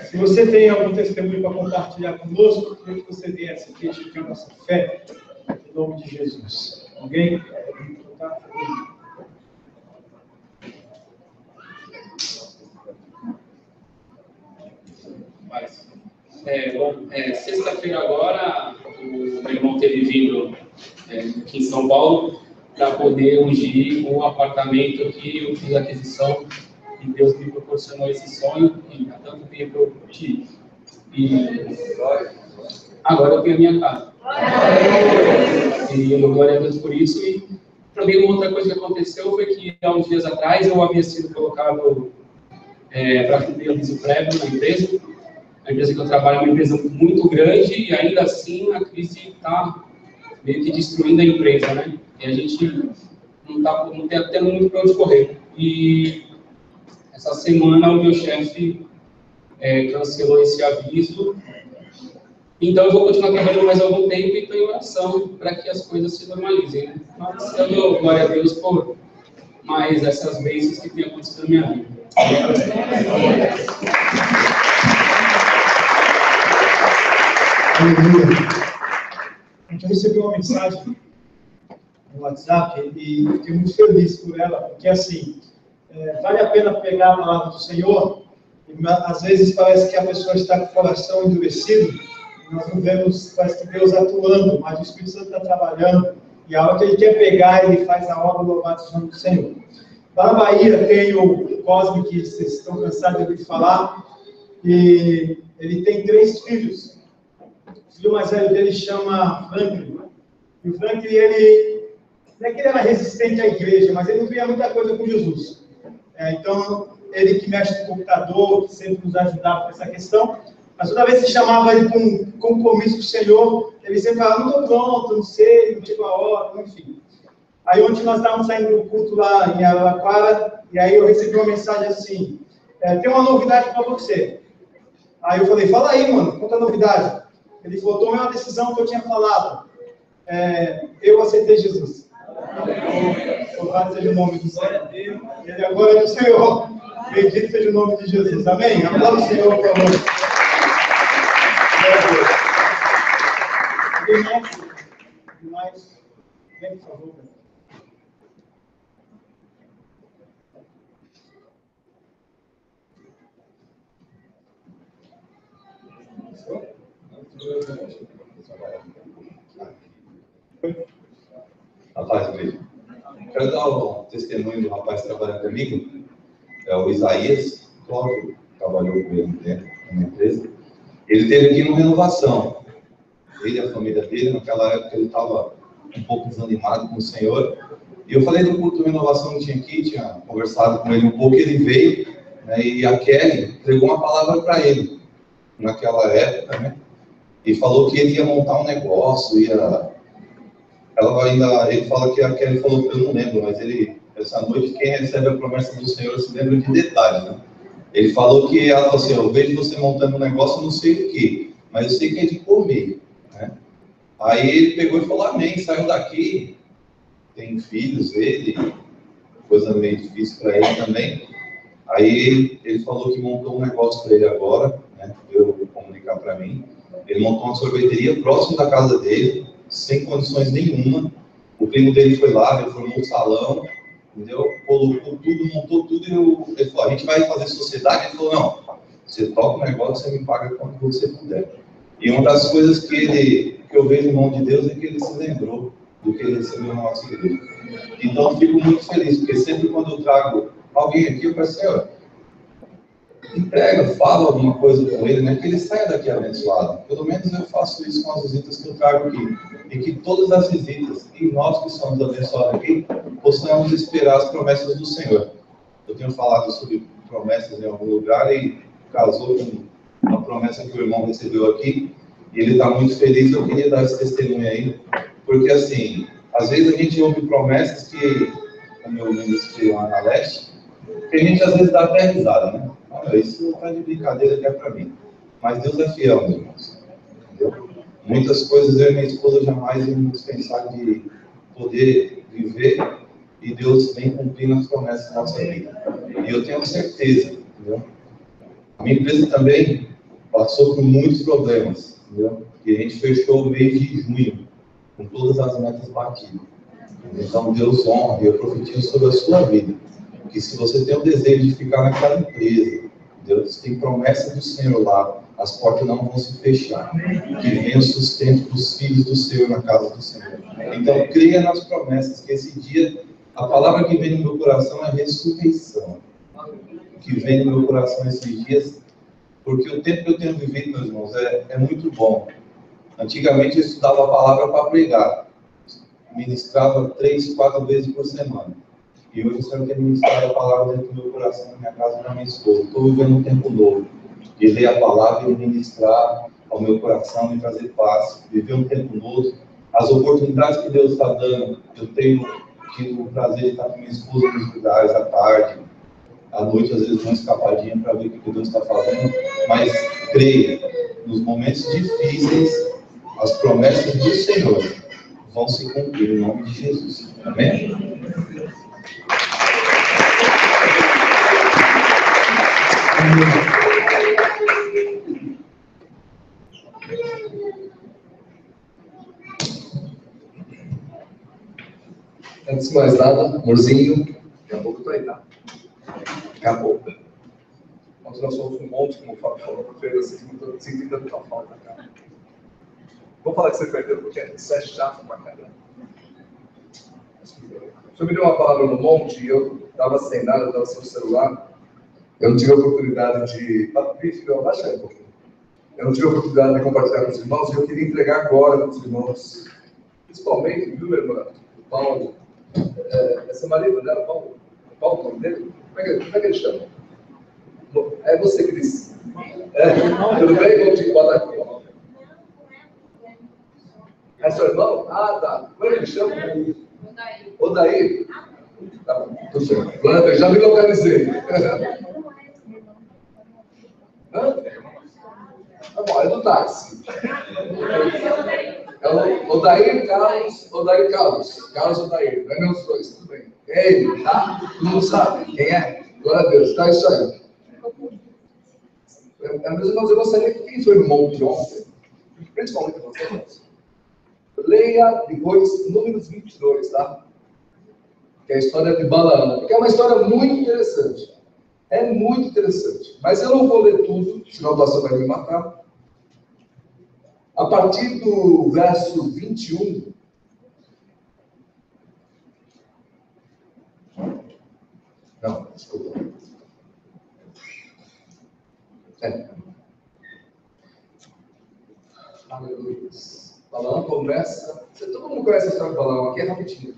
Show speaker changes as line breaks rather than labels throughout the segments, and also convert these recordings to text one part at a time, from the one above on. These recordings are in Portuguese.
Se você tem algum testemunho para compartilhar conosco, queria que você viesse aqui edificar a nossa fé, em nome de Jesus. Alguém?
Sexta-feira agora, o meu irmão teve vindo aqui em São Paulo para poder ungir o apartamento que eu fiz a aquisição e Deus me proporcionou esse sonho e há tanto tempo eu tive. E agora eu tenho a minha casa. E eu dou glória a Deus por isso. E também uma outra coisa que aconteceu foi que há uns dias atrás eu havia sido colocado para cumprir aviso prévio na empresa. A empresa que eu trabalho é uma empresa muito grande e ainda assim a crise está meio que destruindo a empresa, né? E a gente não tem até muito para onde correr. E essa semana o meu chefe cancelou esse aviso. Então eu vou continuar trabalhando mais algum tempo e estou em oração para que as coisas se normalizem, né? Mas eu dou glória a Deus por mais essas bênçãos que têm acontecido na minha vida.
A gente recebeu uma mensagem no WhatsApp e fiquei muito feliz por ela, porque assim, vale a pena pegar a palavra do Senhor, e às vezes parece que a pessoa está com o coração endurecido, e nós não vemos, parece que Deus atuando, mas o Espírito Santo está trabalhando, e a hora que Ele quer pegar, Ele faz a obra, louvado seja o nome do Senhor. Lá na Bahia tem o Cosme, que vocês estão cansados de ouvir falar, e ele tem 3 filhos. O filho mais velho dele chama Franklin. E o Franklin, ele não é que ele era resistente à igreja, mas ele não via muita coisa com Jesus. Então, ele que mexe no computador, que sempre nos ajudava com essa questão, mas toda vez que chamava ele com um compromisso com o Senhor, ele sempre falava, não estou pronto, não sei, não chegou a hora, enfim. Aí ontem nós estávamos saindo do culto lá em Araraquara, e aí eu recebi uma mensagem assim, tem uma novidade para você. Aí eu falei, fala aí, mano, conta a novidade. Ele falou, tomei uma decisão que eu tinha falado. Eu aceitei Jesus. Louvado seja o nome do Senhor. Ele agora é do Senhor. Bendito seja o nome de Jesus. Amém? Aplauda o Senhor, por favor. Alguém mais? Vem, por favor.
Rapaz, mesmo. Quero dar um testemunho do rapaz que trabalha comigo, é o Isaías. Cláudio trabalhou com ele um tempo na empresa. Ele teve aqui uma renovação. Ele e a família dele, naquela época ele estava um pouco desanimado com o Senhor. E eu falei do culto de renovação que tinha aqui, tinha conversado com ele um pouco, ele veio, né, e a Kelly pregou uma palavra para ele, naquela época, né? E falou que ele ia montar um negócio, ele fala que a Kelly falou, eu não lembro, mas essa noite, quem recebe a promessa do Senhor se lembra de detalhes, né? Ele falou que ela falou assim, eu vejo você montando um negócio, não sei o que, mas eu sei que é de comer, né? Aí ele pegou e falou, amém, saiu daqui, tem filhos, coisa meio difícil para ele também. Aí ele falou que montou um negócio para ele agora, né? Eu vou comunicar para mim. Ele montou uma sorveteria próximo da casa dele, sem condições nenhuma. O primo dele foi lá, reformou o salão, entendeu? Colocou tudo, montou tudo e ele falou, a gente vai fazer sociedade? Ele falou, não, você toca o negócio, você me paga quando você puder. E uma das coisas que eu vejo no nome de Deus é que ele se lembrou do que ele recebeu na nossa igreja. Então eu fico muito feliz, porque sempre quando eu trago alguém aqui, eu peço, Senhor, entrega, fala alguma coisa com ele, né? Que ele saia daqui abençoado. Pelo menos eu faço isso com as visitas que eu trago aqui. E que todas as visitas, e nós que somos abençoados aqui, possamos esperar as promessas do Senhor. Eu tenho falado sobre promessas em algum lugar e casou com a promessa que o irmão recebeu aqui. E ele está muito feliz. Eu queria dar esse testemunho aí. Porque, assim, às vezes a gente ouve promessas que, como eu ministrei lá na Leste, que a gente às vezes dá até risada, né? Olha, isso está de brincadeira que é para mim. Mas Deus é fiel, meus irmãos. Entendeu? Muitas coisas eu e minha esposa jamais íamos pensar de poder viver e Deus vem cumprindo as promessas na nossa vida. E eu tenho certeza, entendeu? A minha empresa também passou por muitos problemas, entendeu? E a gente fechou o mês de junho com todas as metas batidas. Então Deus honra, e eu profetizo sobre a sua vida, que se você tem o desejo de ficar naquela empresa, Deus tem promessa do Senhor lá, as portas não vão se fechar, que venha o sustento dos filhos do Senhor na casa do Senhor. Então creia nas promessas, que esse dia, a palavra que vem no meu coração é ressurreição, que vem no meu coração esses dias, porque o tempo que eu tenho vivido, meus irmãos, é muito bom. Antigamente eu estudava a palavra para pregar, ministrava 3, 4 vezes por semana. E hoje o Senhor quer ministrar a palavra dentro do meu coração, na minha casa e na minha esposa. Estou vivendo um tempo novo. De ler a palavra e ministrar ao meu coração e trazer paz. Viver um tempo novo. As oportunidades que Deus está dando, eu tenho tido o prazer de estar com minha esposa nos lugares à tarde, à noite, às vezes uma escapadinha para ver o que Deus está fazendo. Mas creia, nos momentos difíceis, as promessas do Senhor vão se cumprir em nome de Jesus. Amém?
Antes de mais nada, amorzinho, daqui a pouco eu tô aí, tá? Acabou. Ontem nós fomos um monte, como o Fábio falou, para feira, sentindo tanta falta, cara. Vou falar que você perdeu, porque isso é chato pra caramba. O senhor me deu uma palavra no monte e eu estava sem nada, eu estava sem o celular. Eu não tive a oportunidade de... Abaixa aí um pouquinho. Eu não tive a oportunidade de compartilhar com os irmãos e eu queria entregar agora para os irmãos. Principalmente, viu, meu irmão? O Paulo. Essa marido dela, Paulo. O Paulo, o nome dele? Como é que ele chama? É você que disse. Tudo bem? Vou te botar aqui. É seu irmão? Ah, tá. Como é que ele chama? Odair. Tá bom, tô certo. Glória a Deus, já me localizei. Tá bom, é do táxi. É o Odair Carlos. Carlos Odair. Não é meus dois, tudo bem. É ele, tá? Todo mundo sabe quem é? Glória a Deus, tá isso aí. Meus irmãos, eu gostaria que quem foi no monte ontem, principalmente vocês, leia depois Números 22, tá? Que é a história de Balaão, porque é uma história muito interessante. É muito interessante. Mas eu não vou ler tudo, senão o pastor vai me matar. A partir do verso 21... Não, desculpa. Aleluia. Balaão começa... Todo mundo conhece a história de Balaão, aqui é rapidinho.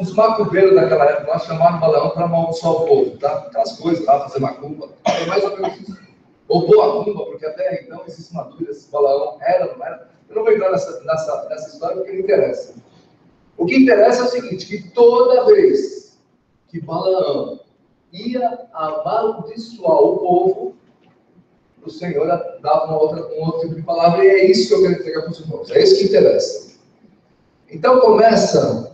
Os macumbeiros daquela época lá chamaram Balaão para amaldiçoar o povo, tá? Aquelas coisas lá, fazer macumba. É mais ou menos isso. Ou boa cumba, porque até então existem uma dúvida se Balaão era ou não era. Eu não vou entrar nessa história porque não interessa. O que interessa é o seguinte, que toda vez que Balaão ia amaldiçoar o povo, o Senhor dava um outro tipo de palavra, e é isso que eu quero entregar para os irmãos. É isso que interessa. Então começa...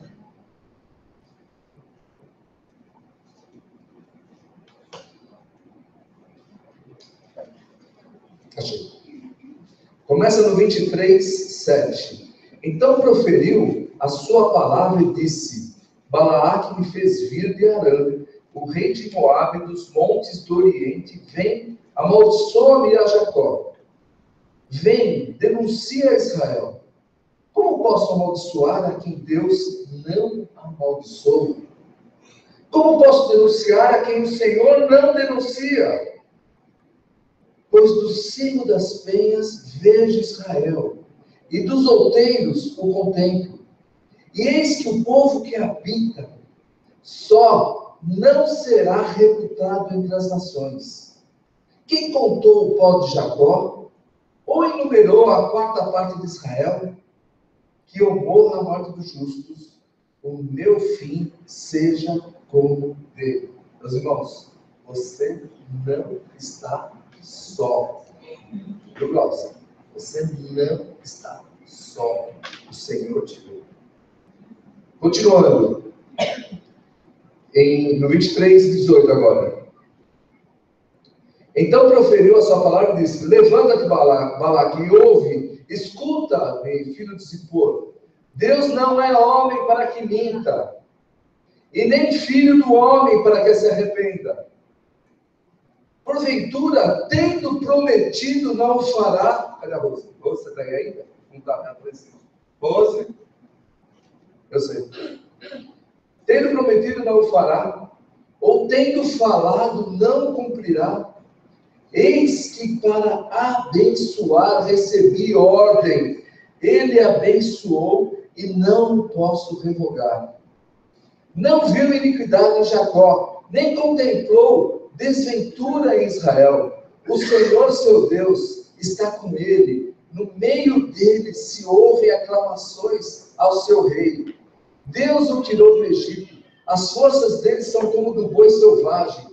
Começa no 23:7. Então proferiu a sua palavra e disse: Balaque me fez vir de Arã, o rei de Moabe, dos montes do Oriente, vem, amaldiçoa-me a Jacó. Vem, denuncia a Israel. Como posso amaldiçoar a quem Deus não amaldiçoa? Como posso denunciar a quem o Senhor não denuncia? Pois do cimo das penhas vejo Israel, e dos outeiros o contemplo. E eis que o povo que habita só não será reputado entre as nações. Quem contou o pó de Jacó? Ou enumerou a 4ª parte de Israel? Que eu morra a morte dos justos, o meu fim seja como dele. Meus irmãos, você não está só. Você não está só. O Senhor te deu. Continuando. No 23:18 agora. Então proferiu a sua palavra e disse: levanta-te, Balaque, e ouve, escuta-me, filho de Zippor. Deus não é homem para que minta, e nem filho do homem para que se arrependa. Porventura, tendo prometido, não o fará. Cadê a Rose? Rose, você está aí ainda? Não está, Rose? Eu sei. Tendo prometido, não o fará, ou tendo falado, não cumprirá. Eis que para abençoar recebi ordem. Ele abençoou e não o posso revogar. Não viu iniquidade em Jacó, nem contemplou desventura em Israel. O Senhor, seu Deus, está com ele. No meio dele se ouvem aclamações ao seu rei. Deus o tirou do Egito. As forças dele são como do boi selvagem.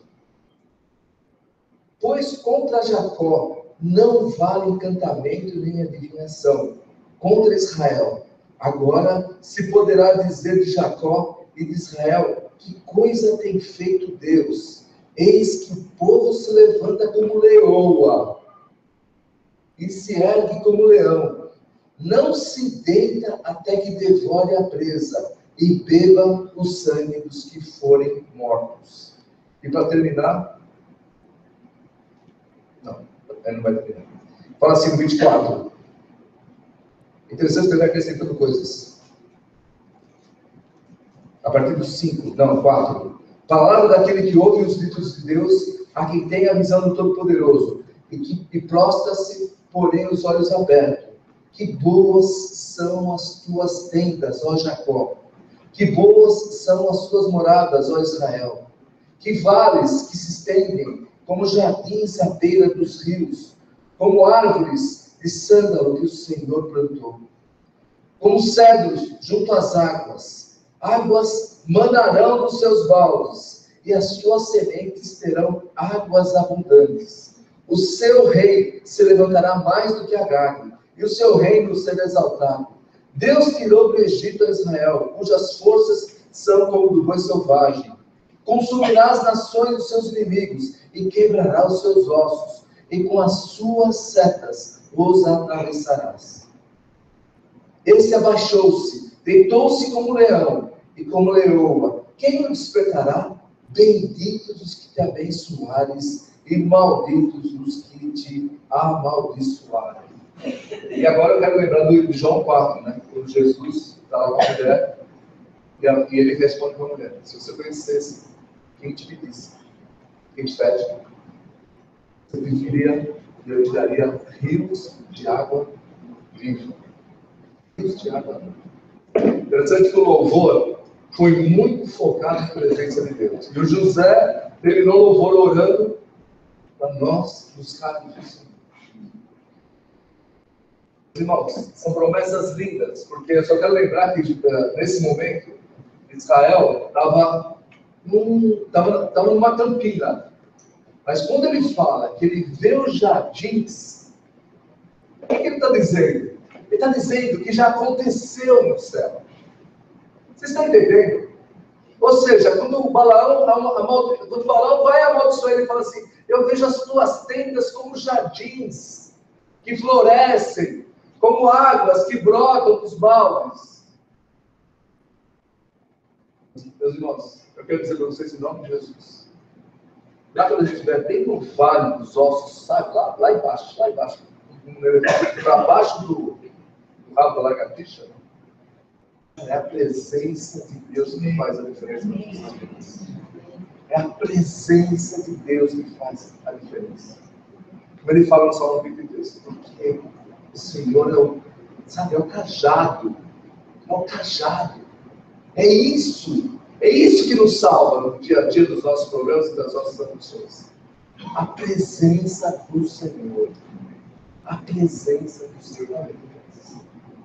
Pois contra Jacó não vale encantamento nem adivinhação. Contra Israel, agora se poderá dizer de Jacó e de Israel: que coisa tem feito Deus? Eis que o povo se levanta como leoa e se ergue como leão. Não se deita até que devore a presa e beba o sangue dos que forem mortos. E para terminar, não vai terminar. Fala assim no 24. Interessante que ele vai acrescentando coisas. A partir do 4. Palavra daquele que ouve os ditos de Deus, a quem tem a visão do Todo-Poderoso, e prostra-se, porém, os olhos abertos. Que boas são as tuas tendas, ó Jacó. Que boas são as tuas moradas, ó Israel. Que vales que se estendem como jardins à beira dos rios, como árvores de sândalo que o Senhor plantou. Como cedros junto às águas, águas manarão nos seus baldes, e as suas sementes terão águas abundantes. O seu rei se levantará mais do que Agag, e o seu reino será exaltado. Deus tirou do Egito a Israel, cujas forças são como do boi selvagem. Consumirá as nações dos seus inimigos, e quebrará os seus ossos, e com as suas setas os atravessarás. Esse abaixou-se, deitou-se como leão, e como leoa. Quem o despertará? Benditos os que te abençoares, e malditos os que te amaldiçoarem. E agora eu quero lembrar do João 4, né? Quando Jesus está lá com a mulher, e ele responde para a mulher: se você conhecesse quem te pedisse, quem te pede, você pediria e eu te daria rios de água viva. Rios de água viva. Interessante que o louvor foi muito focado na presença de Deus. E o José terminou o louvor orando para nós buscarmos o Senhor. Irmãos, são promessas lindas, porque eu só quero lembrar que nesse momento Israel estava numa campina. Mas quando ele fala que ele vê os jardins, o que ele está dizendo? Ele está dizendo que já aconteceu no céu. Vocês estão entendendo? Ou seja, quando o Balaão vai amaldiçoar, ele fala assim: eu vejo as tuas tendas como jardins que florescem, como águas que brotam dos baldes. Meus irmãos, eu quero dizer para vocês em nome de Jesus. Lá quando a gente estiver bem no vale dos ossos, sabe? Lá embaixo, para baixo do rabo da lagartixa, é a presença de Deus que faz a diferença nas nossas vidas. É a presença de Deus que faz a diferença. Como ele fala no Salmo 23, porque o Senhor é o cajado. É o cajado. É isso que nos salva no dia a dia dos nossos problemas e das nossas aflições. A presença do Senhor. A presença do Senhor.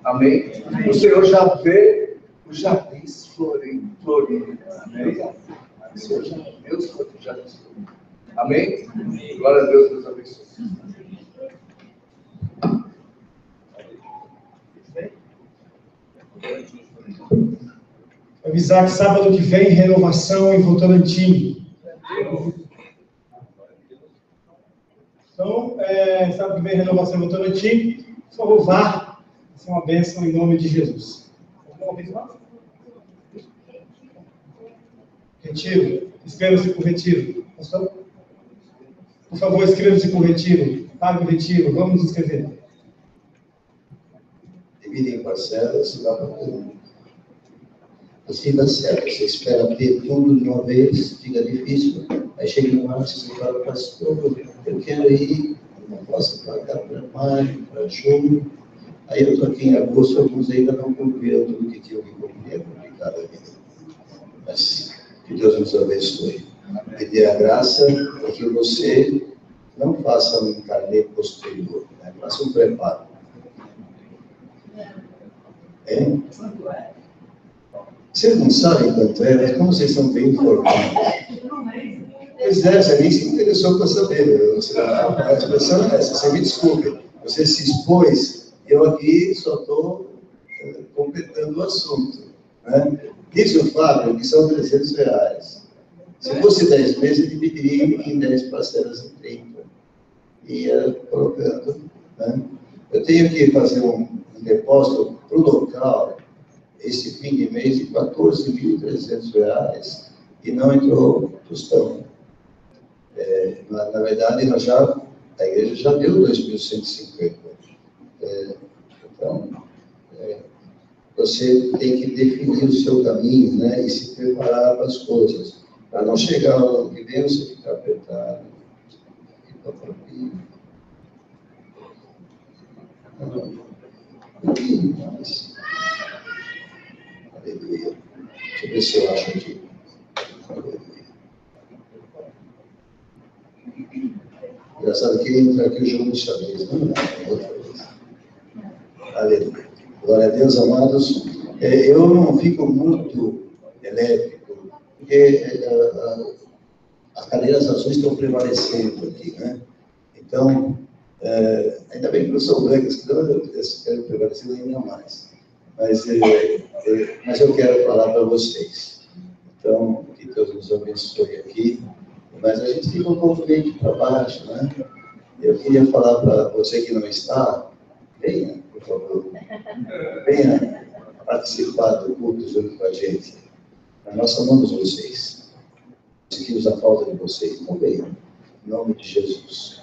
Amém? Amém. O Senhor já vê os jardins florindo. Amém? O Senhor já vê os jardins florindo. Amém? Amém? Glória a Deus, Deus abençoe.
avisar que sábado que vem, renovação em Votorantim. Então, sábado que vem, renovação em Votorantim. Por favor, vá. Vai ser uma bênção em nome de Jesus. Alguma vez mais? Retiro. Inscreva-se por retiro. Pastor? Por favor, inscreva-se por retiro. Pague o retiro. Vamos nos inscrever.
Divide em parcelas e dá para todo mundo. Assim dá certo. Você espera ter tudo de uma vez, fica difícil. Aí chega no ano, você fala, pastor, eu quero ir, não posso pagar para maio, para julho. Aí eu estou aqui em agosto, alguns ainda não cumpriram tudo que tinham que cumprir, é complicado a vida. Mas que Deus nos abençoe. Pedir a graça para que você não faça um carnê posterior, né? Faça um preparo. Vocês não sabem quanto é, mas como vocês são bem informados. Pois é, você nem se interessou para saber. A expressão é essa, você me desculpe. Você se expôs, eu aqui só estou completando o assunto. Né? Diz o Fábio que são R$300. Se fosse 10 meses, ele dividiria em 10 parcelas em 30. Ia colocando. Né? Eu tenho que fazer um depósito para o local, esse fim de mês, de R$14.300, e não entrou tostão. Na verdade, a igreja já deu 2.150. Então, você tem que definir o seu caminho, né, e se preparar para as coisas. Para não chegar ao ano que vem, você ficar apertado, ficar propício. Mas, aleluia. Deixa eu ver se eu acho aqui. Aleluia. Engraçado que entra aqui o jogo de xadrez, não é? Outra vez. Aleluia. Glória a Deus, amados. Eu não fico muito elétrico, porque as cadeiras azuis estão prevalecendo aqui, né? Então, ainda bem que não são brancas, que eu quero prevalecer ainda mais. Mas eu quero falar para vocês. Então, que Deus nos abençoe aqui. Mas a gente fica um pouco meio para baixo, né? Eu queria falar para você que não está, venha, por favor. Venha participar do culto junto com a gente. Nós amamos vocês. Sentimos a falta de vocês. Então venham, em nome de Jesus.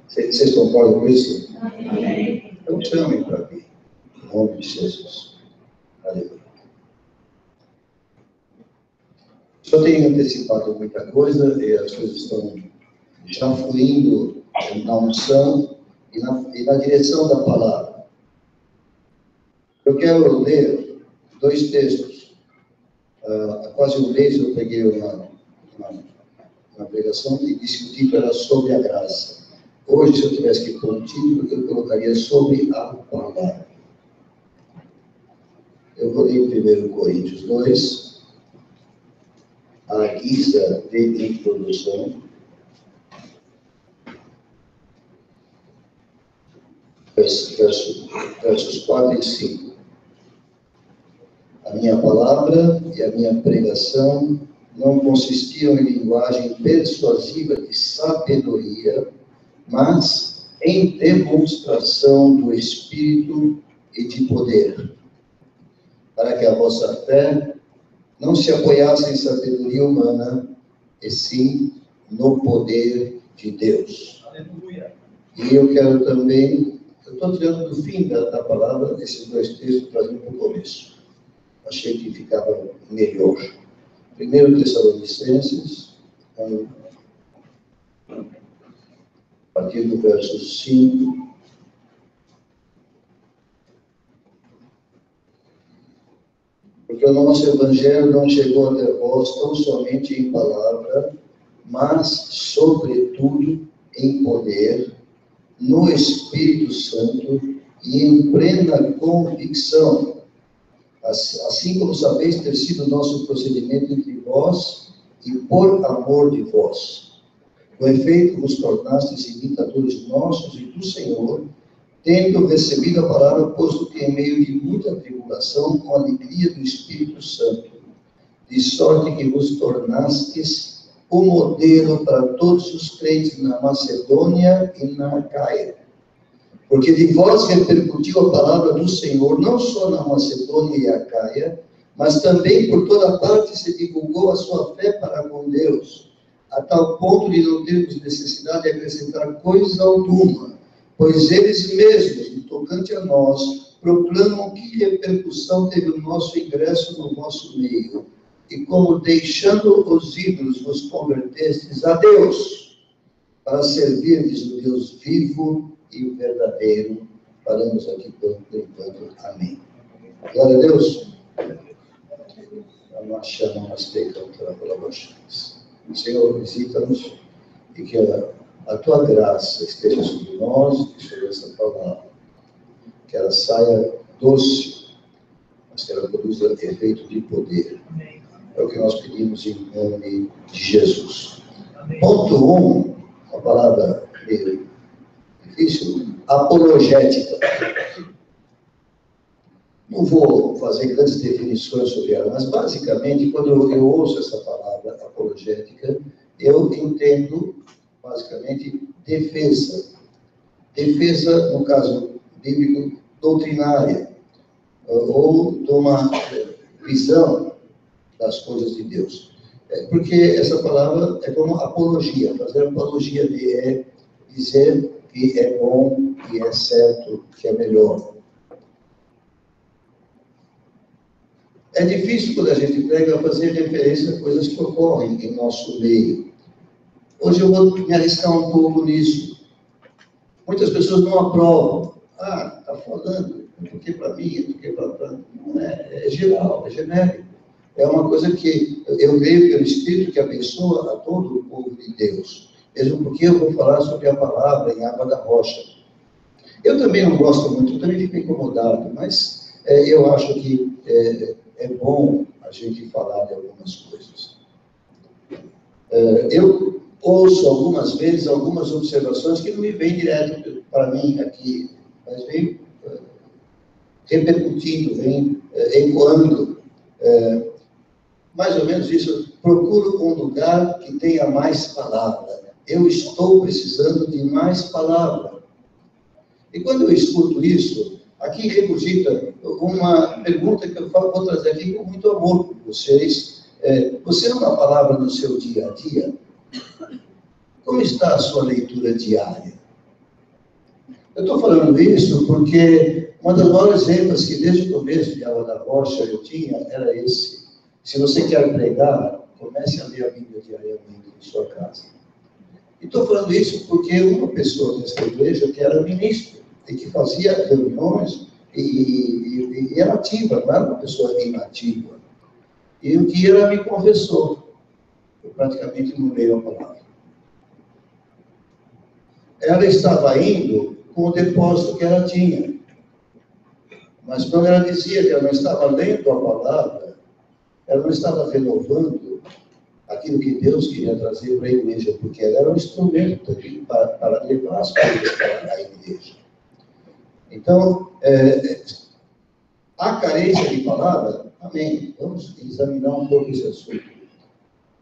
Vocês concordam com isso? Amém. Então chamem para mim, em nome de Jesus. Aleluia. Só tenho antecipado muita coisa e as coisas estão já fluindo na unção e na direção da palavra. Eu quero ler 2 textos. Há quase um mês eu peguei uma pregação e disse que o título era sobre a graça. Hoje, se eu tivesse que pôr um título, eu colocaria sobre a palavra. Eu vou ler 1 Coríntios 2. A guisa de introdução, versos 4 e 5. A minha palavra e a minha pregação não consistiam em linguagem persuasiva de sabedoria, mas em demonstração do Espírito e de poder, para que a vossa fé não se apoiasse em sabedoria humana, e sim no poder de Deus.
Aleluia.
E eu quero também, eu estou tirando do fim da palavra esses 2 textos para vir para o começo. Achei que ficava melhor. 1 Tessalonicenses, a partir do verso 5. Porque o nosso evangelho não chegou até vós tão somente em palavra, mas, sobretudo, em poder, no Espírito Santo e em plena convicção, assim como sabeis ter sido o nosso procedimento entre vós e por amor de vós. Com efeito, vos tornastes imitadores nossos e do Senhor, tendo recebido a palavra, posto que em meio de muita tribulação, com a alegria do Espírito Santo, de sorte que vos tornastes o modelo para todos os crentes na Macedônia e na Acaia. Porque de vós repercutiu a palavra do Senhor, não só na Macedônia e Acaia, mas também por toda parte se divulgou a sua fé para com Deus, a tal ponto de não termos necessidade de acrescentar coisa alguma, pois eles mesmos, no tocante a nós, proclamam que repercussão teve o nosso ingresso no vosso meio, e como deixando os ídolos vos convertestes a Deus, para servirdes o Deus vivo e o verdadeiro. Paramos aqui por enquanto. Amém. Glória a Deus. Nós chamamos pela colaborações. Senhor, visita-nos e que a tua graça esteja sobre nós e sobre essa palavra. Que ela saia doce, mas que ela produza efeito de poder. Amém. É o que nós pedimos em nome de Jesus. Amém. Ponto 1, uma palavra meio difícil, apologética. Não vou fazer grandes definições sobre ela, mas basicamente, quando eu ouço essa palavra apologética, eu entendo, basicamente, defesa. Defesa, no caso bíblico, doutrinária, ou de uma visão das coisas de Deus. Porque essa palavra é como apologia. Fazer apologia é dizer que é bom, que é certo, que é melhor. É difícil, quando a gente prega, fazer referência a coisas que ocorrem em nosso meio. Hoje eu vou me arriscar um pouco nisso. Muitas pessoas não aprovam. Ah, está falando, porque para mim, porque para... Não é geral, é genérico. É uma coisa que eu vejo pelo Espírito que abençoa a todo o povo de Deus. Mesmo porque eu vou falar sobre a palavra em Água da Rocha. Eu também não gosto muito, eu também fico incomodado, mas eu acho que é bom a gente falar de algumas coisas. Eu ouço algumas vezes algumas observações que não me vêm direto para mim aqui, mas vem repercutindo, vem ecoando. Mais ou menos isso. Procuro um lugar que tenha mais palavra. Eu estou precisando de mais palavra. E quando eu escuto isso, aqui regurgita uma pergunta que eu vou trazer aqui com muito amor por vocês. Você não dá palavra no seu dia a dia? Como está a sua leitura diária? Eu estou falando isso porque uma das maiores ênfases que desde o começo de Água da Rocha eu tinha era esse. Se você quer pregar, comece a ler a Bíblia diariamente em sua casa. E estou falando isso porque uma pessoa dessa igreja que era ministro e que fazia reuniões e era ativa, não era uma pessoa inativa. E um dia ela me confessou. Eu praticamente não leio a palavra. Ela estava indo com o depósito que ela tinha. Mas quando ela dizia que ela não estava lendo a palavra, ela não estava renovando aquilo que Deus queria trazer para a igreja, porque ela era um instrumento também para levar as coisas para a igreja. Então, há carência de palavra? Amém. Vamos examinar um pouco esse assunto.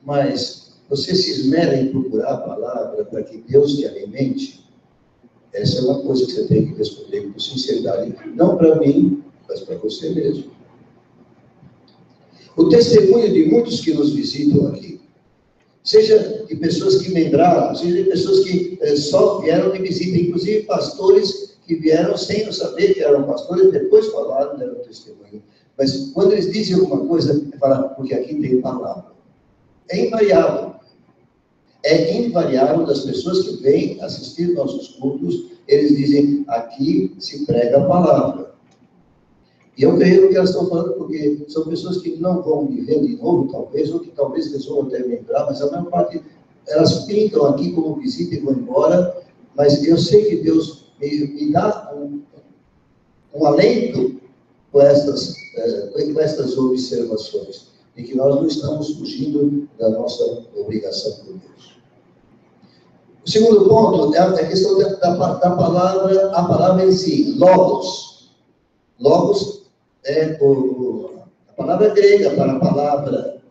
Mas você se esmera em procurar a palavra para que Deus te alimente? Essa é uma coisa que você tem que responder com sinceridade. Não para mim, mas para você mesmo. O testemunho de muitos que nos visitam aqui, seja de pessoas que lembraram, seja de pessoas que só vieram de visita, inclusive pastores que vieram sem saber que eram pastores, depois falaram, deram testemunho. Mas quando eles dizem alguma coisa, é falar, porque aqui tem palavra. É invariável. É invariável das pessoas que vêm assistir nossos cultos, eles dizem, aqui se prega a palavra. E eu creio no que elas estão falando, porque são pessoas que não vão me ver de novo, talvez, ou que talvez eles vão até lembrar, mas a maior parte, elas pintam aqui como visita e vão embora, mas eu sei que Deus me dá um alento com estas observações, e que nós não estamos fugindo da nossa obrigação com Deus. O segundo ponto é a questão da palavra, a palavra em si, logos. Logos é a palavra grega para a palavra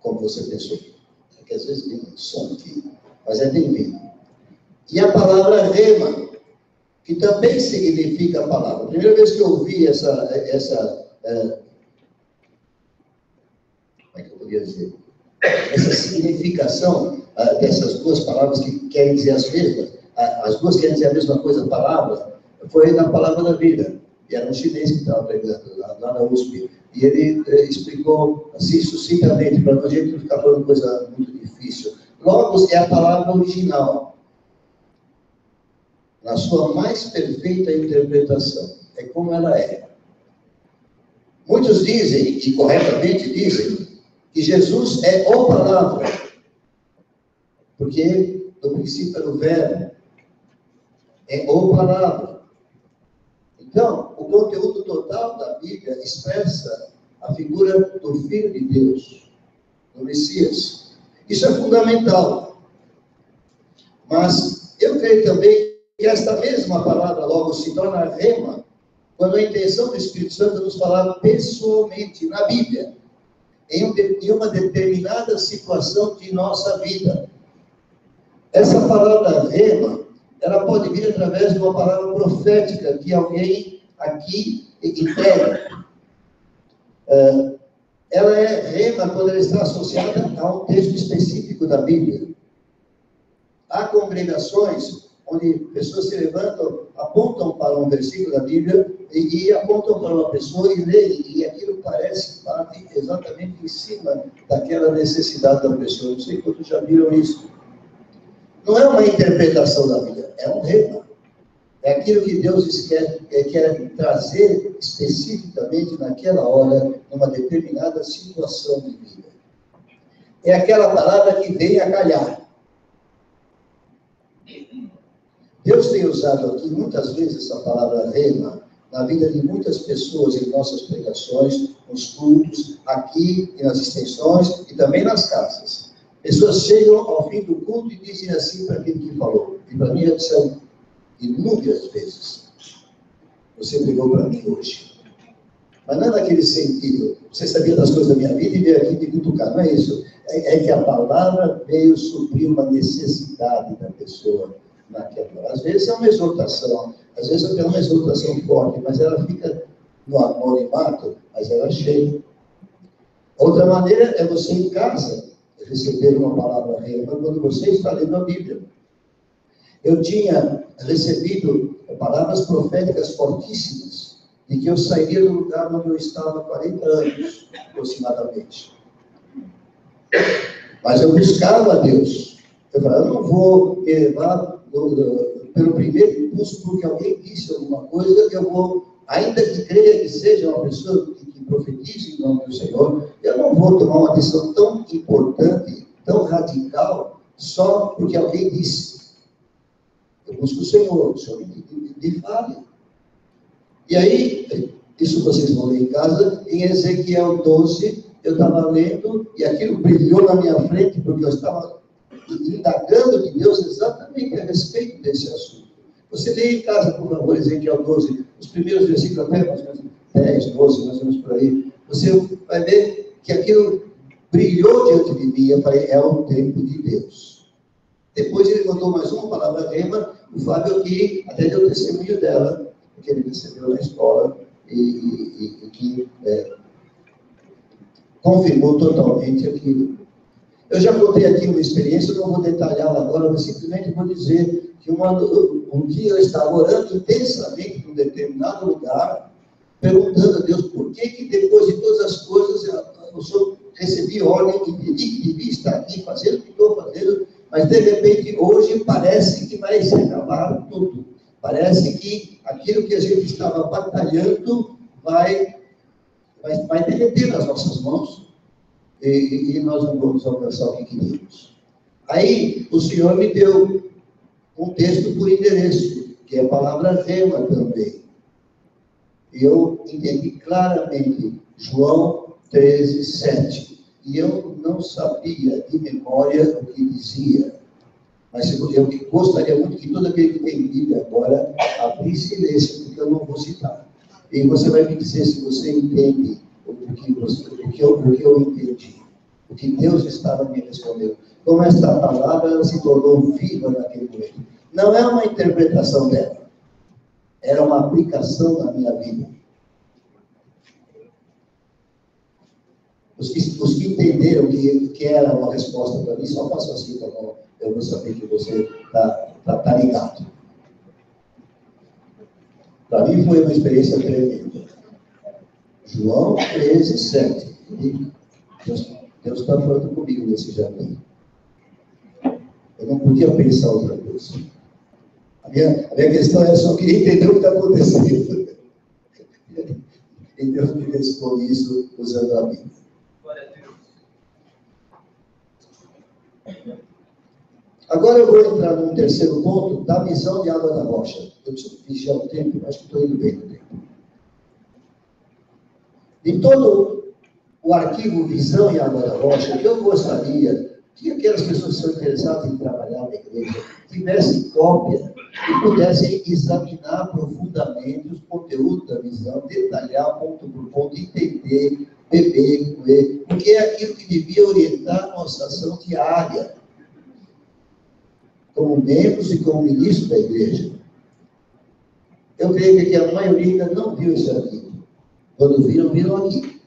como você pensou. Porque às vezes vem um som aqui, mas é bem-vindo. E a palavra rema, que também significa a palavra. A primeira vez que eu ouvi essa como é que eu poderia dizer? Essa significação dessas duas palavras que querem dizer as mesmas, as duas querem dizer a mesma coisa, a palavra, foi na Palavra da Vida. E era um chinês que estava pregando lá na USP. E ele explicou assim sucintamente, para a gente não ficar falando coisa muito difícil. Logos é a palavra original, na sua mais perfeita interpretação. É como ela é. Muitos dizem, e corretamente dizem, que Jesus é a palavra, porque no princípio era o verbo, é a palavra. Então, o conteúdo total da Bíblia expressa a figura do Filho de Deus, do Messias. Isso é fundamental. Mas eu creio também que esta mesma palavra logo se torna rema quando a intenção do Espírito Santo é nos falar pessoalmente na Bíblia, em uma determinada situação de nossa vida. Essa palavra rema, ela pode vir através de uma palavra profética que alguém aqui entrega. Ela é rema quando ela está associada a um texto específico da Bíblia. Há congregações onde pessoas se levantam, apontam para um versículo da Bíblia e apontam para uma pessoa e leem, e aquilo parece bate exatamente em cima daquela necessidade da pessoa. Não sei quantos já viram isso. Não é uma interpretação da Bíblia, é um rema. É aquilo que Deus quer trazer especificamente naquela hora, numa determinada situação de vida. É aquela palavra que vem a calhar. Deus tem usado aqui muitas vezes essa palavra rema na vida de muitas pessoas em nossas pregações, nos cultos, aqui e nas extensões e também nas casas. Pessoas chegam ao fim do culto e dizem assim para aquele que falou. E para mim já disseram inúmeras vezes: você pregou para mim hoje. Mas não é naquele sentido, você sabia das coisas da minha vida e veio aqui me cutucar. Não é isso. É que a palavra veio suprir uma necessidade da pessoa naquela hora. Às vezes é uma exortação, às vezes é uma exortação forte, mas ela fica no anonimato, mas ela chega. Outra maneira é você em casa receber uma palavra rema quando você está lendo a Bíblia. Eu tinha recebido palavras proféticas fortíssimas de que eu sairia do lugar onde eu estava há 40 anos, aproximadamente. Mas eu buscava a Deus. Eu falava, eu não vou me levar pelo primeiro impulso porque alguém disse alguma coisa, eu vou, ainda que creia que seja uma pessoa que profetize em nome do Senhor, eu não vou tomar uma decisão tão importante, tão radical, só porque alguém disse. Eu busco o Senhor me fale. E aí, isso vocês vão ler em casa, em Ezequiel 12, eu estava lendo, e aquilo brilhou na minha frente, porque eu estava indagando de Deus exatamente a respeito desse assunto. Você lê em casa, por favor, Ezequiel 12, os primeiros versículos, até mais ou menos 10, 12, mais ou menos por aí. Você vai ver que aquilo brilhou diante de mim. Eu falei, é o tempo de Deus. Depois ele mandou mais uma palavra rema, o Fábio aqui, até deu testemunho dela, que ele recebeu na escola, e que confirmou totalmente aquilo. Eu já contei aqui uma experiência, não vou detalhá-la agora, mas simplesmente vou dizer que um dia eu estava orando intensamente em um determinado lugar, perguntando a Deus por que depois de todas as coisas eu só recebi ordem e pedi que devia estar aqui fazendo o que estou fazendo, mas de repente hoje parece que vai se acabar tudo. Parece que aquilo que a gente estava batalhando vai derreter nas nossas mãos. E nós não vamos alcançar o que queríamos. Aí, o Senhor me deu um texto por endereço, que é a palavra rema também. E eu entendi claramente João 13, 7. E eu não sabia de memória o que dizia. Mas eu gostaria muito que todo aquele que tem Bíblia agora abrisse e lesse, porque eu não vou citar. E você vai me dizer se você entende eu entendi. O que Deus estava me respondendo. Como esta palavra ela se tornou viva naquele momento. Não é uma interpretação dela. Era uma aplicação na minha vida. Os que entenderam que era uma resposta para mim, só façam assim, tá bom? Eu vou saber que você tá ligado. Para mim foi uma experiência tremenda. João 13, 7. Deus está falando comigo nesse jardim. Eu não podia pensar outra coisa. A minha questão é, eu só queria entender o que está acontecendo. E Deus me responde isso usando a Bíblia. Agora eu vou entrar num terceiro ponto da visão de água da rocha. Eu preciso vigiar o tempo, acho que estou indo bem no tempo. De todo o arquivo Visão e Água da Rocha, que eu gostaria que aquelas pessoas que são interessadas em trabalhar na igreja tivessem cópia e pudessem examinar profundamente os conteúdos da visão, detalhar ponto por ponto, entender, beber, comer, porque é aquilo que devia orientar a nossa ação diária, como membros e como ministros da igreja. Eu creio que a maioria ainda não viu esse arquivo. Quando viram aqui.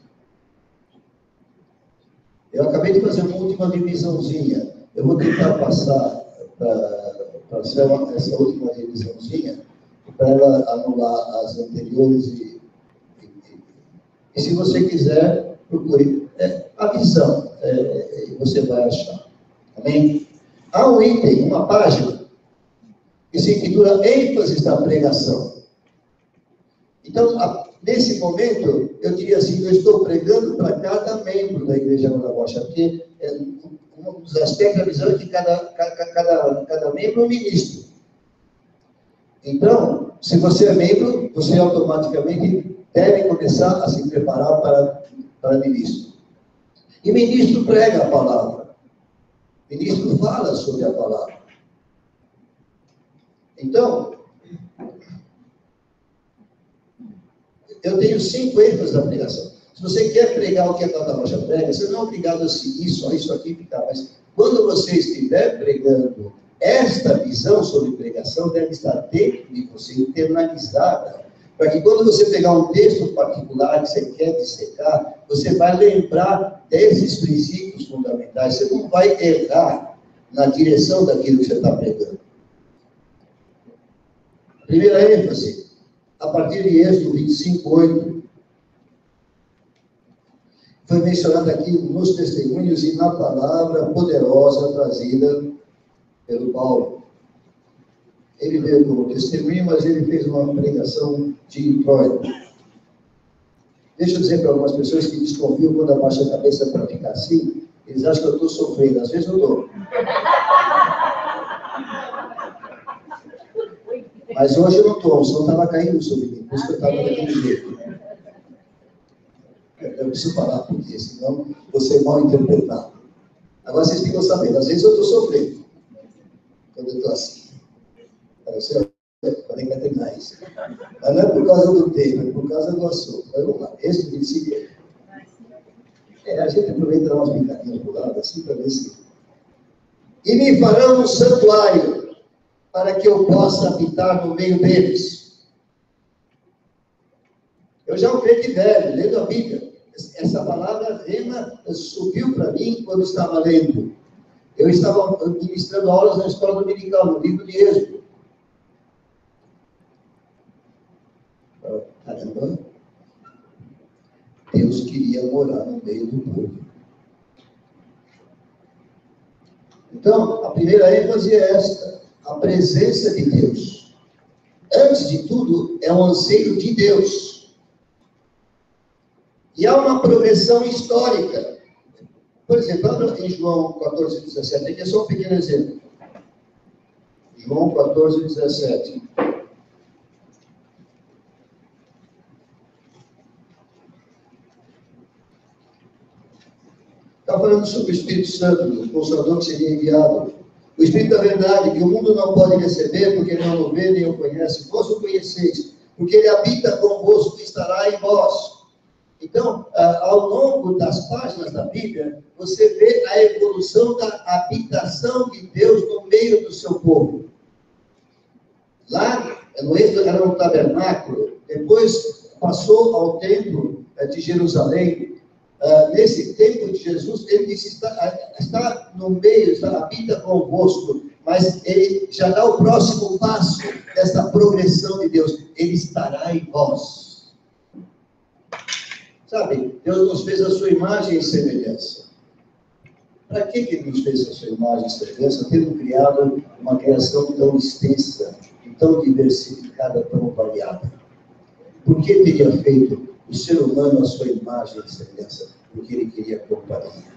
Eu acabei de fazer uma última divisãozinha. Eu vou tentar passar para essa última divisãozinha, para ela anular as anteriores. E se você quiser, procure. A visão, você vai achar. Amém? Há um item, uma página, que se intitula ênfase da pregação. Então, nesse momento, eu diria assim, eu estou pregando para cada membro da Igreja Água da Rocha, porque um dos aspectos da visão é que cada membro é um ministro. Então, se você é membro, você automaticamente deve começar a se preparar para ministro. E ministro prega a palavra. Ministro fala sobre a palavra. Então, eu tenho 5 ênfases da pregação. Se você quer pregar o que a Água da Rocha prega, você não é obrigado a seguir só isso aqui ficar. Mas quando você estiver pregando, esta visão sobre pregação deve estar dentro de você, internalizada, para que quando você pegar um texto particular que você quer dissecar, você vai lembrar desses princípios fundamentais. Você não vai errar na direção daquilo que você está pregando. Primeira ênfase, a partir de Êxodo 25:8, foi mencionado aqui nos testemunhos e na palavra poderosa trazida pelo Paulo. Ele veio como testemunho, mas ele fez uma pregação de introito. Deixa eu dizer para algumas pessoas que desconfiam quando abaixo a cabeça para ficar assim, eles acham que eu estou sofrendo. Às vezes eu estou. Mas hoje eu não estou, o som estava caindo sobre mim, por isso que eu estava daquele jeito. Eu preciso falar, porque senão você é mal interpretado. Agora vocês ficam sabendo, às vezes eu estou sofrendo, quando eu estou assim. Falei que vai terminar isso. Mas não é por causa do tempo, é por causa do assunto. Mas vamos lá, esse princípio. A gente aproveita e dá umas brincadinhas por lado, assim, para ver se. E me farão um santuário, para que eu possa habitar no meio deles. Eu já o crente velho, lendo a Bíblia. Essa palavra rema subiu para mim quando estava lendo. Eu estava ministrando aulas na escola dominical, no livro de Êxodo. Caramba, Deus queria morar no meio do povo. Então, a primeira ênfase é esta, a presença de Deus. Antes de tudo, é um anseio de Deus. E há uma progressão histórica. Por exemplo, em João 14:17, aqui é só um pequeno exemplo. João 14:17. Está falando sobre o Espírito Santo, o Consolador que seria enviado. O Espírito da verdade, que o mundo não pode receber, porque não o vê nem o conhece. Vós o conheceis, porque ele habita convosco e estará em vós. Então, há ao longo das páginas da Bíblia, você vê a evolução da habitação de Deus no meio do seu povo. Lá, no Êxodo, era um tabernáculo, depois passou ao templo de Jerusalém. Nesse templo de Jesus, ele disse, está no meio, habita convosco, mas ele já dá o próximo passo dessa progressão de Deus. Ele estará em vós. Sabe, Deus nos fez a sua imagem e semelhança. Para que Ele nos fez a sua imagem e semelhança, tendo criado uma criação tão extensa, tão diversificada, tão variada? Por que teria feito o ser humano a sua imagem e semelhança? Porque Ele queria companhia.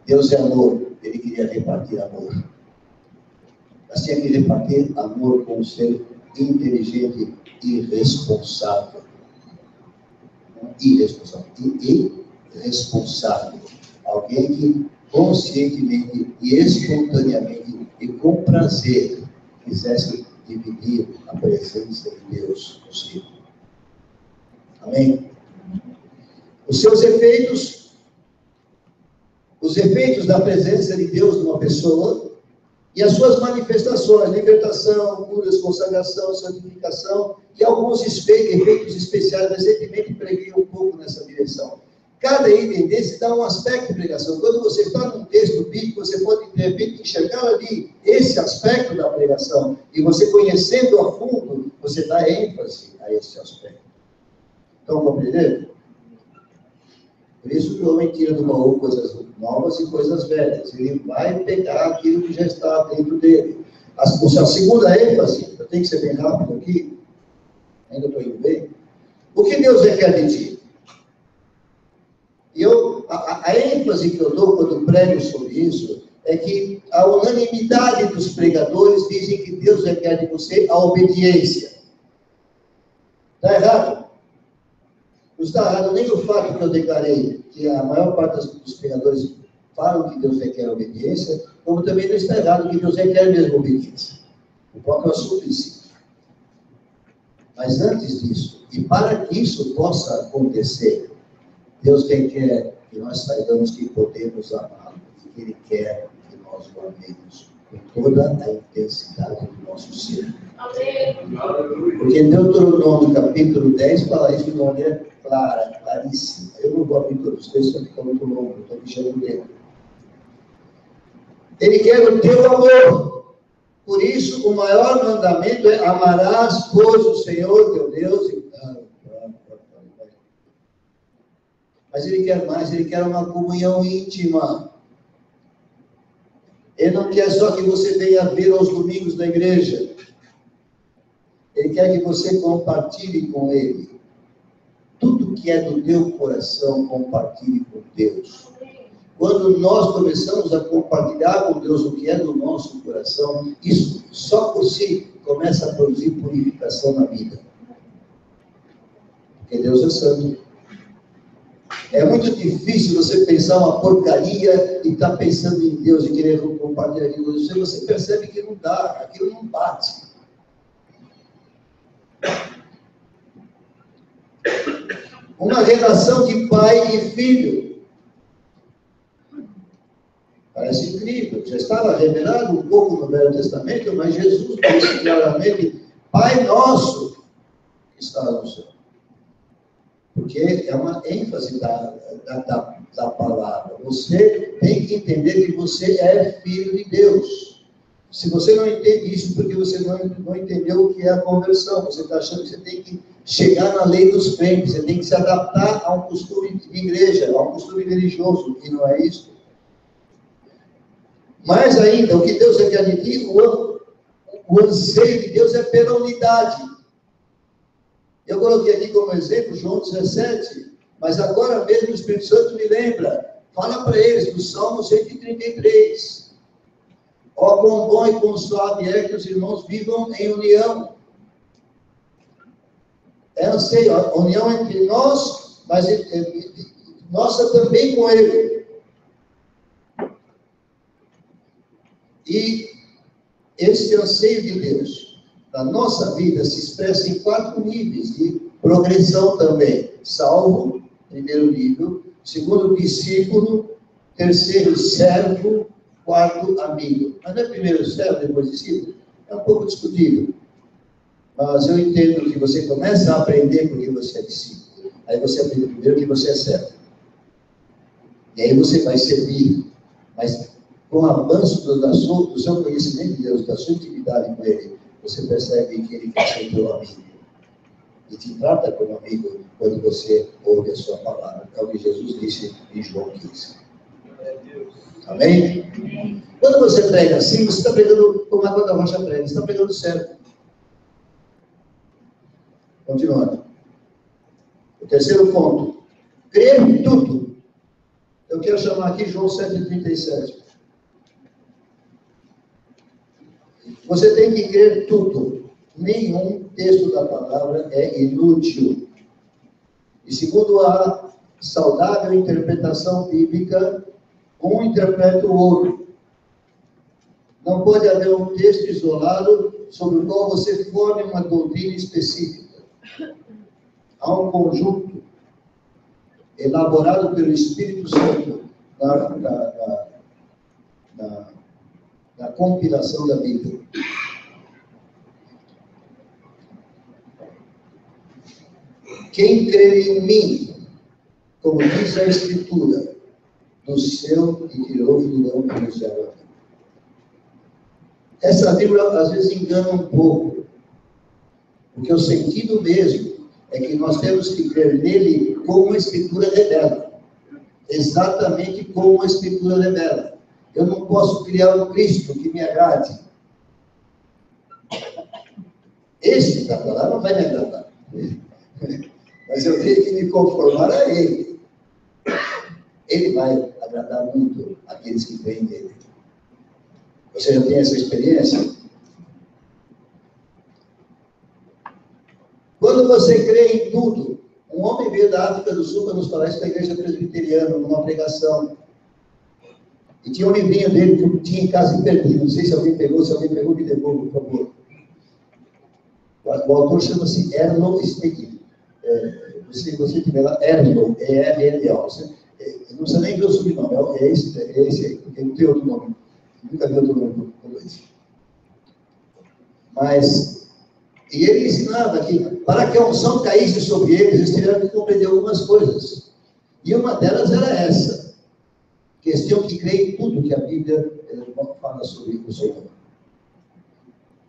Deus é amor, Ele queria repartir amor. Mas tinha que repartir amor com um ser inteligente e responsável. Irresponsável. Alguém que conscientemente e espontaneamente e com prazer quisesse dividir a presença de Deus consigo. Amém? Os efeitos da presença de Deus numa pessoa e as suas manifestações, libertação, curas, consagração, santificação e alguns efeitos especiais. Recentemente preguei um pouco nessa direção. Cada item desse dá um aspecto de pregação. Quando você está num texto bíblico, você pode, de repente, enxergar ali esse aspecto da pregação. E você, conhecendo a fundo, você dá ênfase a esse aspecto. Estão compreendendo? Por isso que o homem tira do baú coisas novas e coisas velhas. Ele vai pegar aquilo que já está dentro dele. A segunda ênfase, eu tenho que ser bem rápido aqui, ainda estou indo bem. O que Deus requer de ti? E a ênfase que eu dou quando prego sobre isso é que a unanimidade dos pregadores dizem que Deus requer de você a obediência. Está errado? Não está errado nem o fato que eu declarei, que a maior parte dos pregadores falam que Deus requer a obediência, como também não está errado que Deus requer mesmo obediência. O próprio assunto em si. Mas antes disso, e para que isso possa acontecer, Deus requer que nós saibamos que podemos amá-lo e que Ele quer que nós o amemos com toda a intensidade do nosso ser. Amém. Porque em Deuteronômio, capítulo 10, fala isso de maneira clara, claríssima. Eu não vou abrir todos os textos, porque fica muito longo, estou deixando o tempo. Ele quer o teu amor. Por isso, o maior mandamento é: amarás, pois, o Senhor teu Deus. Mas Ele quer mais, Ele quer uma comunhão íntima. Ele não quer só que você venha ver aos domingos na igreja. Ele quer que você compartilhe com Ele. Tudo que é do teu coração, compartilhe com Deus. Quando nós começamos a compartilhar com Deus o que é do nosso coração, isso só por si começa a produzir purificação na vida. Porque Deus é santo. É muito difícil você pensar uma porcaria e estar pensando em Deus e querer compartilhar aquilo com você. Você percebe que não dá, aquilo não bate. Uma relação de pai e filho. Parece incrível. Já estava revelado um pouco no Velho Testamento, mas Jesus disse claramente: Pai nosso que está no céu. Porque é uma ênfase da palavra. Você tem que entender que você é filho de Deus. Se você não entende isso, porque você não entendeu o que é a conversão, você está achando que você tem que chegar na lei dos crentes, você tem que se adaptar a um costume de igreja, a um costume religioso, e não é isso. Mais ainda, o que Deus quer de ti, o anseio de Deus é pela unidade. Eu coloquei aqui como exemplo João 17, mas agora mesmo o Espírito Santo me lembra. Fala para eles do Salmo 133. Ó, quão bom e quão suave é que os irmãos vivam em união. É anseio, a união entre nós, mas nossa também com Ele. E esse anseio de Deus na nossa vida se expressa em 4 níveis de progressão também: salvo, primeiro nível. Segundo, discípulo. Terceiro, servo. Quarto, amigo. Mas não é primeiro servo, depois discípulo? É um pouco discutível. Mas eu entendo que você começa a aprender porque você é discípulo. Aí você aprende primeiro que você é servo. E aí você vai servir. Mas com o avanço do seu conhecimento de Deus, da sua intimidade com Ele, você percebe que Ele quer ser teu amigo. E te trata como amigo quando você ouve a sua palavra. É o que Jesus disse em João 15. Amém? Quando você prega assim, você está pregando como a água da rocha prega, você está pregando certo. Continuando. O terceiro ponto. Crer em tudo. Eu quero chamar aqui João 7,37. Você tem que crer tudo. Nenhum texto da palavra é inútil. E segundo a saudável interpretação bíblica, um interpreta o outro. Não pode haver um texto isolado sobre o qual você forme uma doutrina específica. Há um conjunto elaborado pelo Espírito Santo na compilação da Bíblia. Quem crer em mim, como diz a Escritura, do céu e tirou virão do céu. Essa vírgula às vezes engana um pouco, porque o sentido mesmo é que nós temos que crer nele como a Escritura revela. Exatamente como a Escritura revela. Eu não posso criar um Cristo que me agrade. Esse da palavra não vai me agradar. Mas eu tenho que me conformar a Ele. Ele vai agradar muito aqueles que creem nele. Você já tem essa experiência? Quando você crê em tudo, um homem veio da África do Sul para nos falar isso da igreja presbiteriana, numa pregação. E tinha um livrinho dele que eu tinha em casa perdido. Não sei se alguém pegou, me devolva, por favor. O autor chama-se Erlo Stegin. Você tiver lá, Erlo, E-R-L-O. Eu não sei nem ver o sobrenome, é esse aí, porque não tem outro nome. Nunca vi outro nome como esse. Mas, e ele ensinava que, para que a unção caísse sobre eles, eles tiveram que compreender algumas coisas. E uma delas era essa. Que eles tinham que crer em tudo que a Bíblia fala sobre o Senhor.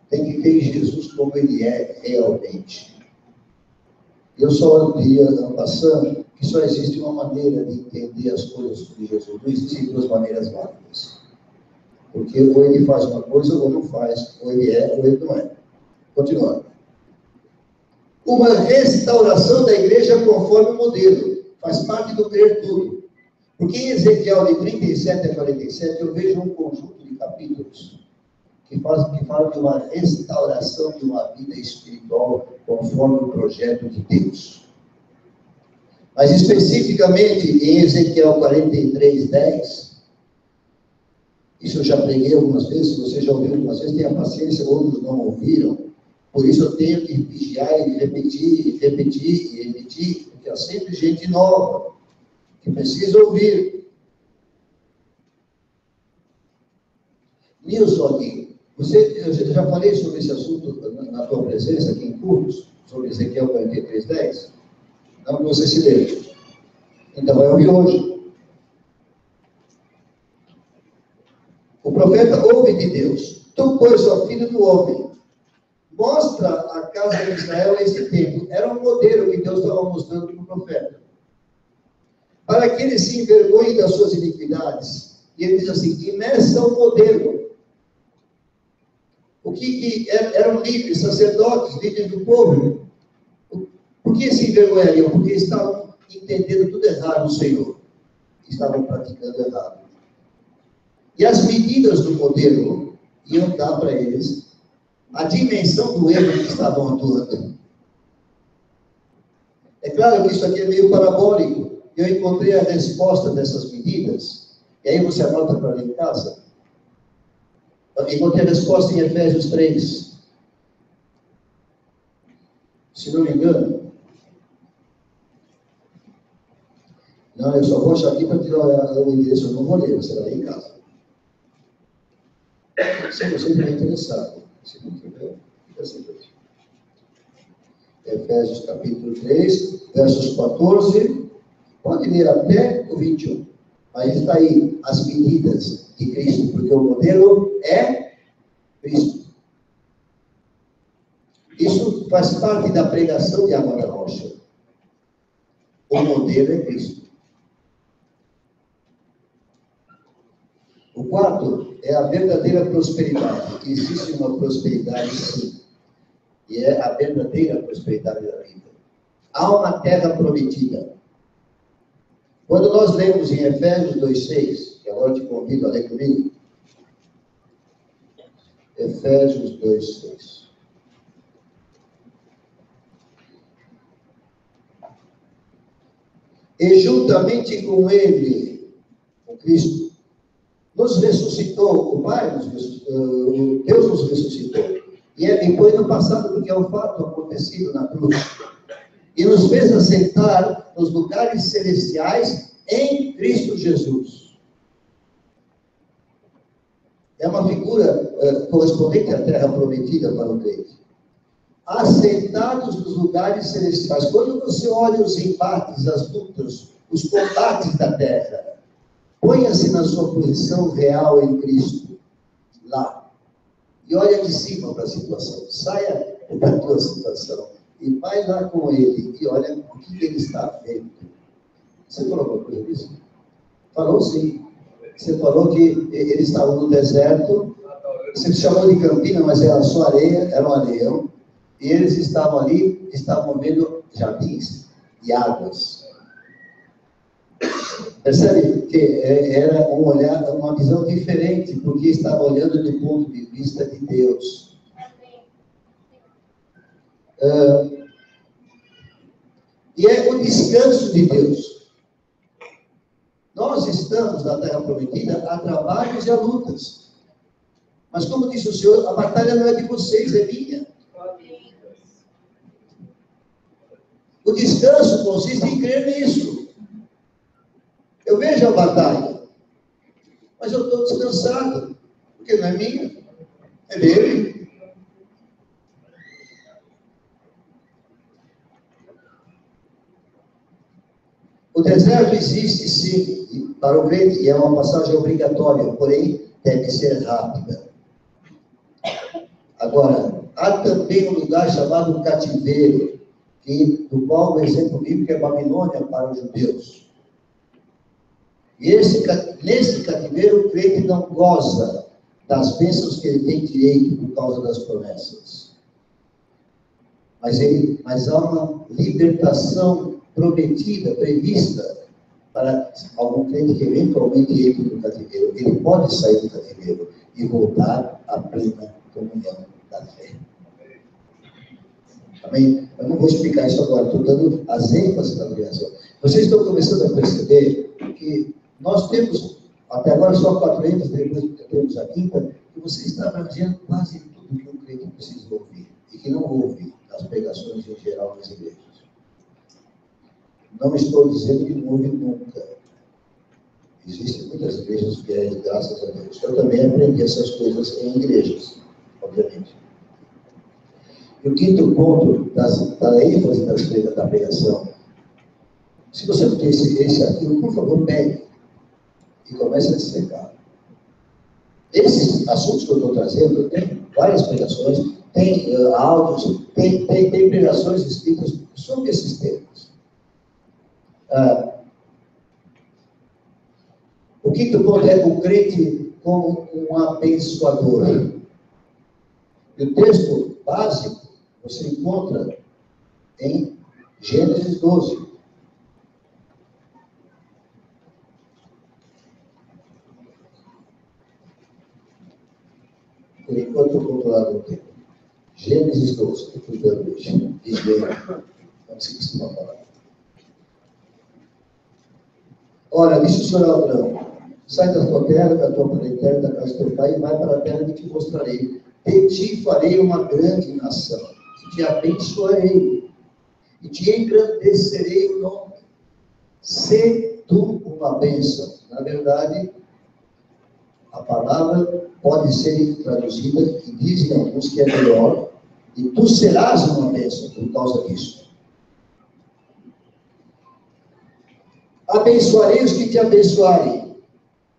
Tem que crer em Jesus como Ele é realmente. Eu só diria, passando, que só existe uma maneira de entender as coisas sobre Jesus. Não existem duas maneiras válidas. Porque ou Ele faz uma coisa ou não faz. Ou Ele é ou Ele não é. Continuando. Uma restauração da igreja conforme o modelo. Faz parte do crer tudo. Porque em Ezequiel de 37 a 47, eu vejo um conjunto de capítulos que falam de uma restauração de uma vida espiritual conforme o projeto de Deus. Mas especificamente em Ezequiel 43, 10, isso eu já preguei algumas vezes, você já ouviu algumas vezes, tenha paciência, outros não ouviram, por isso eu tenho que vigiar e repetir, porque há sempre gente nova que precisa ouvir. Nilson, eu já falei sobre esse assunto na tua presença aqui em cursos, sobre Ezequiel 43, 10? Não, você se lembra. Então vai ouvir hoje. O profeta ouve de Deus. Tu, pois, ó filho do homem, mostra a casa de Israel esse tempo. Era um modelo que Deus estava mostrando para o profeta. Para que ele se envergonhe das suas iniquidades. E ele diz assim, e meça o modelo. O que eram líderes, sacerdotes, líderes do povo. Por que se envergonhariam? Porque estavam entendendo tudo errado do Senhor. Estavam praticando errado. E as medidas do modelo iam dar para eles a dimensão do erro que estavam atuando. É claro que isso aqui é meio parabólico. Eu encontrei a resposta dessas medidas. E aí você anota para ler em casa. Eu encontrei a resposta em Efésios 3. Se não me engano. Não, eu só vou achar aqui para tirar o endereço, eu não vou ler, você vai ler em casa. Se você estiver interessado, se não tiver, fica sem dúvida. Efésios capítulo 3, versos 14, pode ler até o 21. Mas está aí as medidas de Cristo, porque o modelo é Cristo. Isso faz parte da pregação de Água da Rocha. O modelo é Cristo. O quarto é a verdadeira prosperidade. Existe uma prosperidade, sim. E é a verdadeira prosperidade da vida. Há uma terra prometida. Quando nós lemos em Efésios 2,6, que agora te convido a ler comigo. Efésios 2,6. E juntamente com ele, com Cristo, nos ressuscitou, o Pai nos ressuscitou, Deus nos ressuscitou. E foi no passado, porque é um fato acontecido na cruz. E nos fez assentar nos lugares celestiais em Cristo Jesus. É uma figura correspondente à terra prometida para o crente. Assentados nos lugares celestiais. Quando você olha os embates, as lutas, os combates da terra, ponha-se na sua posição real em Cristo, lá. E olha de cima para a situação. Saia da tua situação e vai lá com ele e olha o que ele está vendo. Você falou alguma coisa disso? Falou sim. Você falou que eles estavam no deserto. Você chamou de campina, mas era só areia, era um areião. E eles estavam ali, estavam vendo jardins e águas. Percebe que era um olhar, uma visão diferente, porque estava olhando do ponto de vista de Deus. E é o descanso de Deus. Nós estamos na Terra Prometida a trabalhos e a lutas. Mas como disse o Senhor, a batalha não é de vocês, é minha. O descanso consiste em crer nisso. Eu vejo a batalha, mas eu estou descansado, porque não é minha, é dele. O deserto existe sim, para o crente, e é uma passagem obrigatória, porém deve ser rápida. Agora, há também um lugar chamado cativeiro, do qual o exemplo bíblico é Babilônia para os judeus. E nesse cativeiro, o crente não goza das bênçãos que ele tem direito por causa das promessas. Mas há uma libertação prometida, prevista, para algum crente que eventualmente entre no cativeiro. Ele pode sair do cativeiro e voltar à plena comunhão da fé. Amém? Eu não vou explicar isso agora, estou dando as ênfases da pregação. Vocês estão começando a perceber que nós temos, até agora, só 4 ênfases, depois temos a quinta, que você está abrangendo quase tudo que um crente precisa ouvir, e que não ouve nas pregações em geral nas igrejas. Não estou dizendo que não ouve nunca. Existem muitas igrejas fiéis, graças a Deus. Eu também aprendi essas coisas em igrejas, obviamente. E o quinto ponto da ênfase da pregação. Se você não tem esse aqui, por favor, pegue e comece a dissecar. Esses assuntos que eu estou trazendo, tem várias pregações, tem áudios, tem pregações escritas sobre esses temas. O quinto ponto é o crente como um abençoador. E o texto básico você encontra em Gênesis 12. Por enquanto eu vou falar do tempo. Gênesis 12, estou cuidando hoje. Diz bem, não se costuma falar. Ora, disse o Senhor a Abraão: sai da tua terra, da tua parentela, da casa do teu pai, e vai para a terra que te mostrarei. De ti farei uma grande nação, te abençoarei, e te engrandecerei o nome. Se tu uma bênção. Na verdade, a palavra pode ser traduzida, e dizem alguns que é melhor, e tu serás uma bênção por causa disso. Abençoarei os que te abençoarem,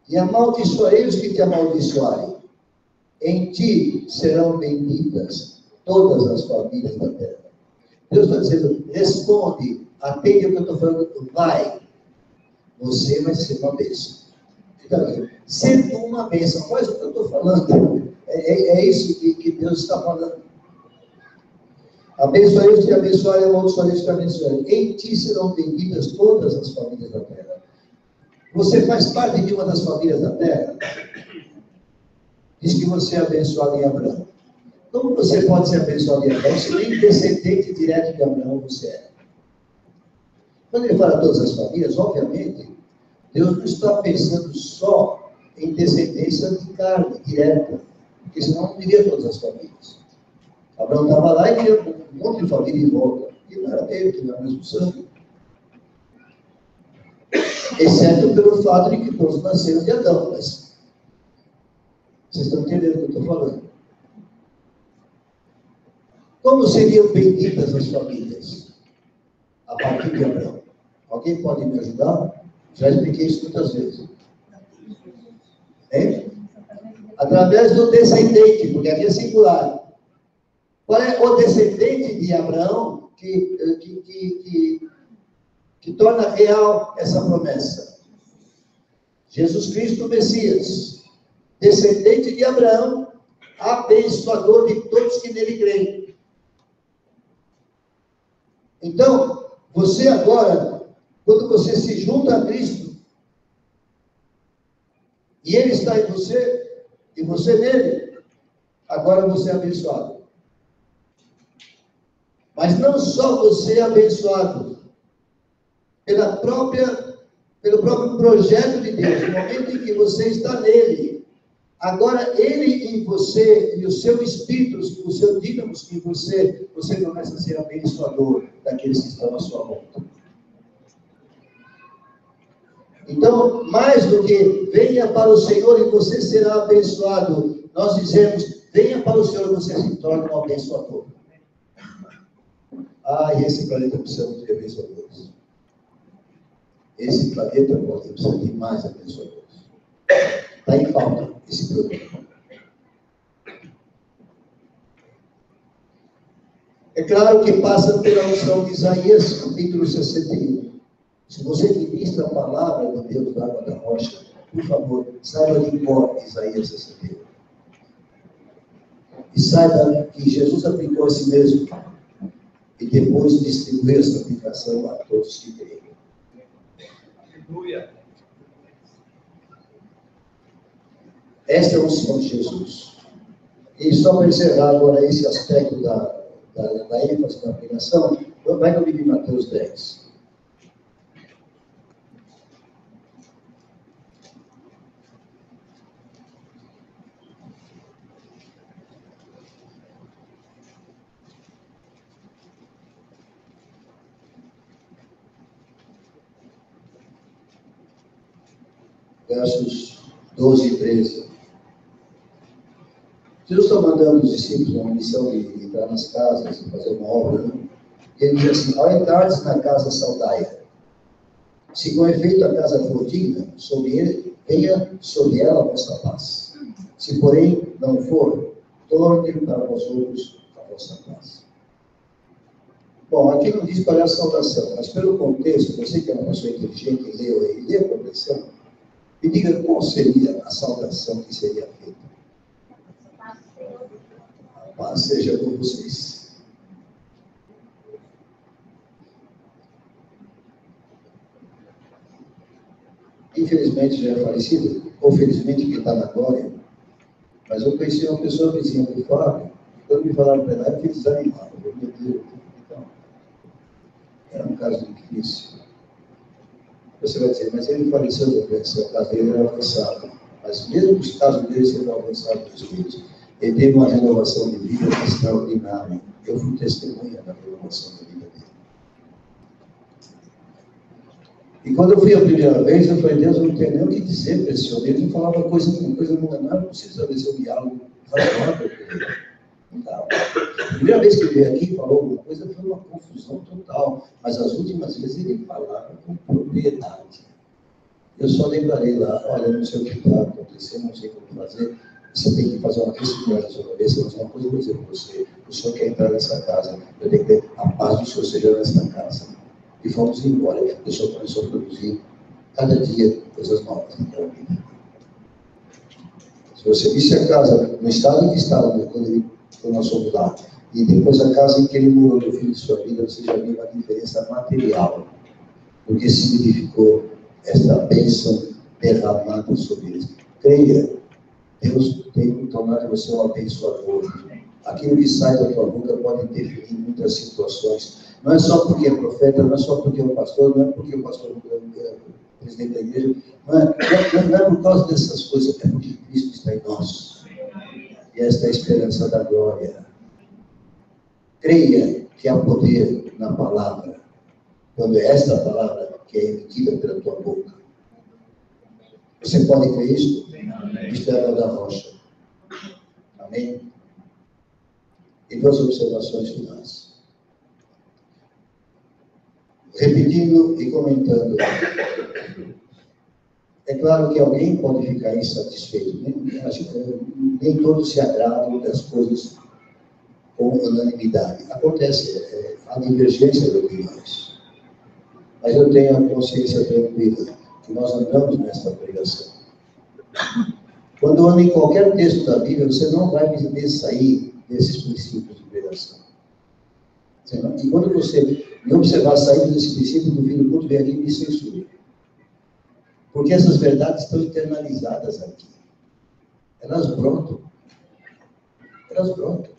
e amaldiçoarei os que te amaldiçoarem. Em ti serão benditas todas as famílias da terra. Deus está dizendo, responde, atende o que eu estou falando, vai. Você vai ser uma bênção. Então, sendo uma bênção, faz o que eu estou falando. É isso que Deus está falando. Abençoarei os que te abençoarem, amaldiçoarei os que te abençoarem. Em ti serão benditas todas as famílias da terra. Você faz parte de uma das famílias da terra? Diz que você é abençoado em Abraão. Como você pode ser abençoado em Abraão se nem descendente direto de Abraão você é? Quando ele fala todas as famílias, obviamente, Deus não está pensando só em descendência de carne direta, porque senão não diria todas as famílias. Abraão estava lá e queria um monte de família em volta, que não era dele, que não era o mesmo sangue. Exceto pelo fato de que todos nasceram de Adão, mas vocês estão entendendo o que eu estou falando? Como seriam benditas as famílias a partir de Abraão? Alguém pode me ajudar? Já expliquei isso muitas vezes. Hein? Através do descendente, porque aqui é singular. Qual é o descendente de Abraão que torna real essa promessa? Jesus Cristo, o Messias, descendente de Abraão, abençoador de todos que nele creem. Então, você agora, quando você se junta a Cristo, e Ele está em você, e você nele, agora você é abençoado. Mas não só você é abençoado, pelo próprio projeto de Deus, no momento em que você está nele, agora Ele em você, e o seu Espírito, o seu dínamo em você começa a ser abençoador daqueles que estão à sua volta. Então, mais do que venha para o Senhor e você será abençoado, nós dizemos, venha para o Senhor e você se torna um abençoador. E esse planeta precisa muito de abençoadores. Esse planeta precisa de mais abençoadores. Está em falta esse programa. É claro que passa pela unção de Isaías, capítulo 61. Se você ministra a palavra de Deus da água da rocha, por favor, saiba de cor Isaías 61. E saiba que Jesus aplicou a si mesmo e depois distribuiu essa aplicação a todos que creem. Aleluia. Esta é a unção de Jesus. E só para encerrar agora esse aspecto da ênfase da pregação, vai comigo em Mateus 10. Versos 12 e 13. Jesus está mandando os discípulos uma missão de entrar nas casas e fazer uma obra, né? E ele diz assim: ao entrares na casa saudai-a, se com efeito a casa for digna, venha sobre ela a vossa paz. Se porém não for, torne para vós outros a vossa paz. Bom, aqui não diz qual é a saudação, mas pelo contexto, você que é uma pessoa inteligente e lê a compreensão, me diga qual seria a saudação que seria feita. A paz seja com vocês. Infelizmente já é falecido, ou felizmente que está na glória, mas eu conheci uma pessoa vizinha do Fábio, quando me falaram para ela, eu fiquei desanimado. Meu Deus, então, era um caso difícil. Você vai dizer, mas ele faleceu da doença, o caso dele era avançado. Mas mesmo os casos dele sendo avançados dos filhos, ele teve uma renovação de vida extraordinária. Eu fui testemunha da renovação da vida dele. E quando eu fui a primeira vez, eu falei, Deus, eu não tenho nem o que dizer para esse homem. Ele não falava coisa não era possível estabelecer um diálogo razoável com ele. Não dava. A primeira vez que ele veio aqui e falou alguma coisa, foi uma confusão total. Mas as últimas vezes ele falava com propriedade. Eu só lembrarei lá, olha, não sei o que está acontecendo, não sei como fazer. Você tem que fazer uma questão na sua cabeça, mas uma coisa eu vou dizer para você. O senhor quer entrar nessa casa, eu tenho que ter a paz do senhor seja nessa casa. E fomos embora. A pessoa começou a produzir, cada dia, coisas novas naquela vida. Se você visse a casa, no estado em que estava, quando nós fomos lá, e depois a casa em que ele morou no fim de sua vida, você já viu uma diferença material. Porque significou esta bênção derramada sobre eles. Creia, Deus tem que tornar você um abençoador. Aquilo que sai da tua boca pode definir muitas situações. Não é só porque é profeta, não é só porque é um pastor, não é porque o pastor é presidente da igreja, não é por causa dessas coisas, é porque Cristo está em nós. E esta é a esperança da glória. Creia que há poder na palavra, quando é esta palavra que é emitida pela tua boca. Você pode crer isso? Isto é a da rocha. Amém? E duas observações finais. Repetindo e comentando. É claro que alguém pode ficar insatisfeito. Nem todos se agradam das coisas com unanimidade. Acontece, a divergência de opiniões. Mas eu tenho a consciência tranquila que nós andamos nesta pregação. Quando anda em qualquer texto da Bíblia, você não vai me sair desses princípios de pregação. E quando você me observar saindo desse princípio do fim do culto, vem aqui e me censure. Porque essas verdades estão internalizadas aqui. Elas brotam. Elas brotam.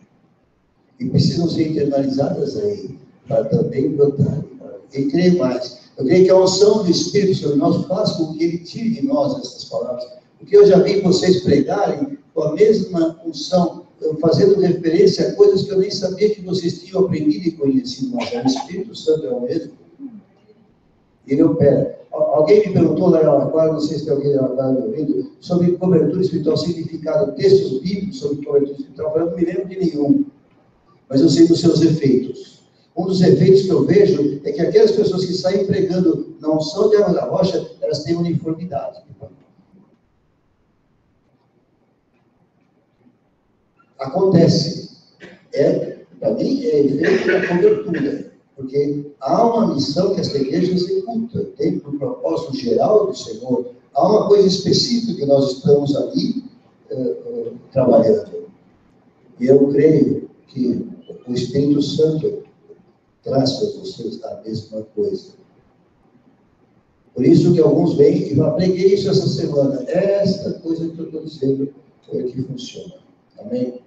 E precisam ser internalizadas aí, para também brotarem. E creio mais. Eu creio que a unção do Espírito sobre nós faz com que ele tire de nós essas palavras. Porque eu já vi vocês pregarem com a mesma unção, fazendo referência a coisas que eu nem sabia que vocês tinham aprendido e conhecido. Mas o Espírito Santo é o mesmo. Ele opera. Alguém me perguntou lá em Araraquara, não sei se tem alguém em Araraquara me ouvindo, sobre cobertura espiritual, significado, textos bíblicos sobre cobertura espiritual. Eu não me lembro de nenhum, mas eu sei dos seus efeitos. Um dos efeitos que eu vejo é que aquelas pessoas que saem pregando na unção de água da rocha, elas têm uniformidade. Acontece. Para mim, é efeito da cobertura. Porque há uma missão que esta igreja executa, dentro do propósito geral do Senhor. Há uma coisa específica que nós estamos ali trabalhando. E eu creio que o Espírito Santo traz para vocês a mesma coisa. Por isso que alguns vêm e falam, preguei isso essa semana. Esta coisa que eu estou dizendo foi a que funciona. Amém?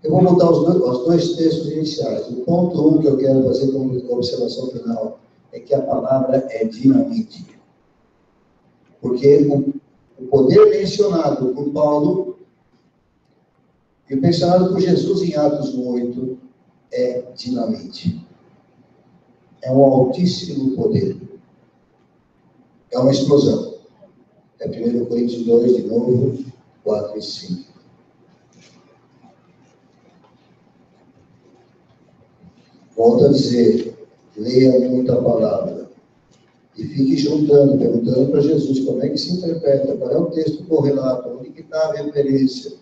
Eu vou mudar os dois textos iniciais. O ponto 1 que eu quero fazer como observação final é que a palavra é dinamite. Porque o poder mencionado por Paulo e o mencionado por Jesus em Atos 8 é dinamite. É um altíssimo poder. É uma explosão. É 1 Coríntios 2, de novo, 4 e 5. Volto a dizer, leia muita palavra. E fique juntando, perguntando para Jesus como é que se interpreta, qual é o texto correlato, onde que está a referência.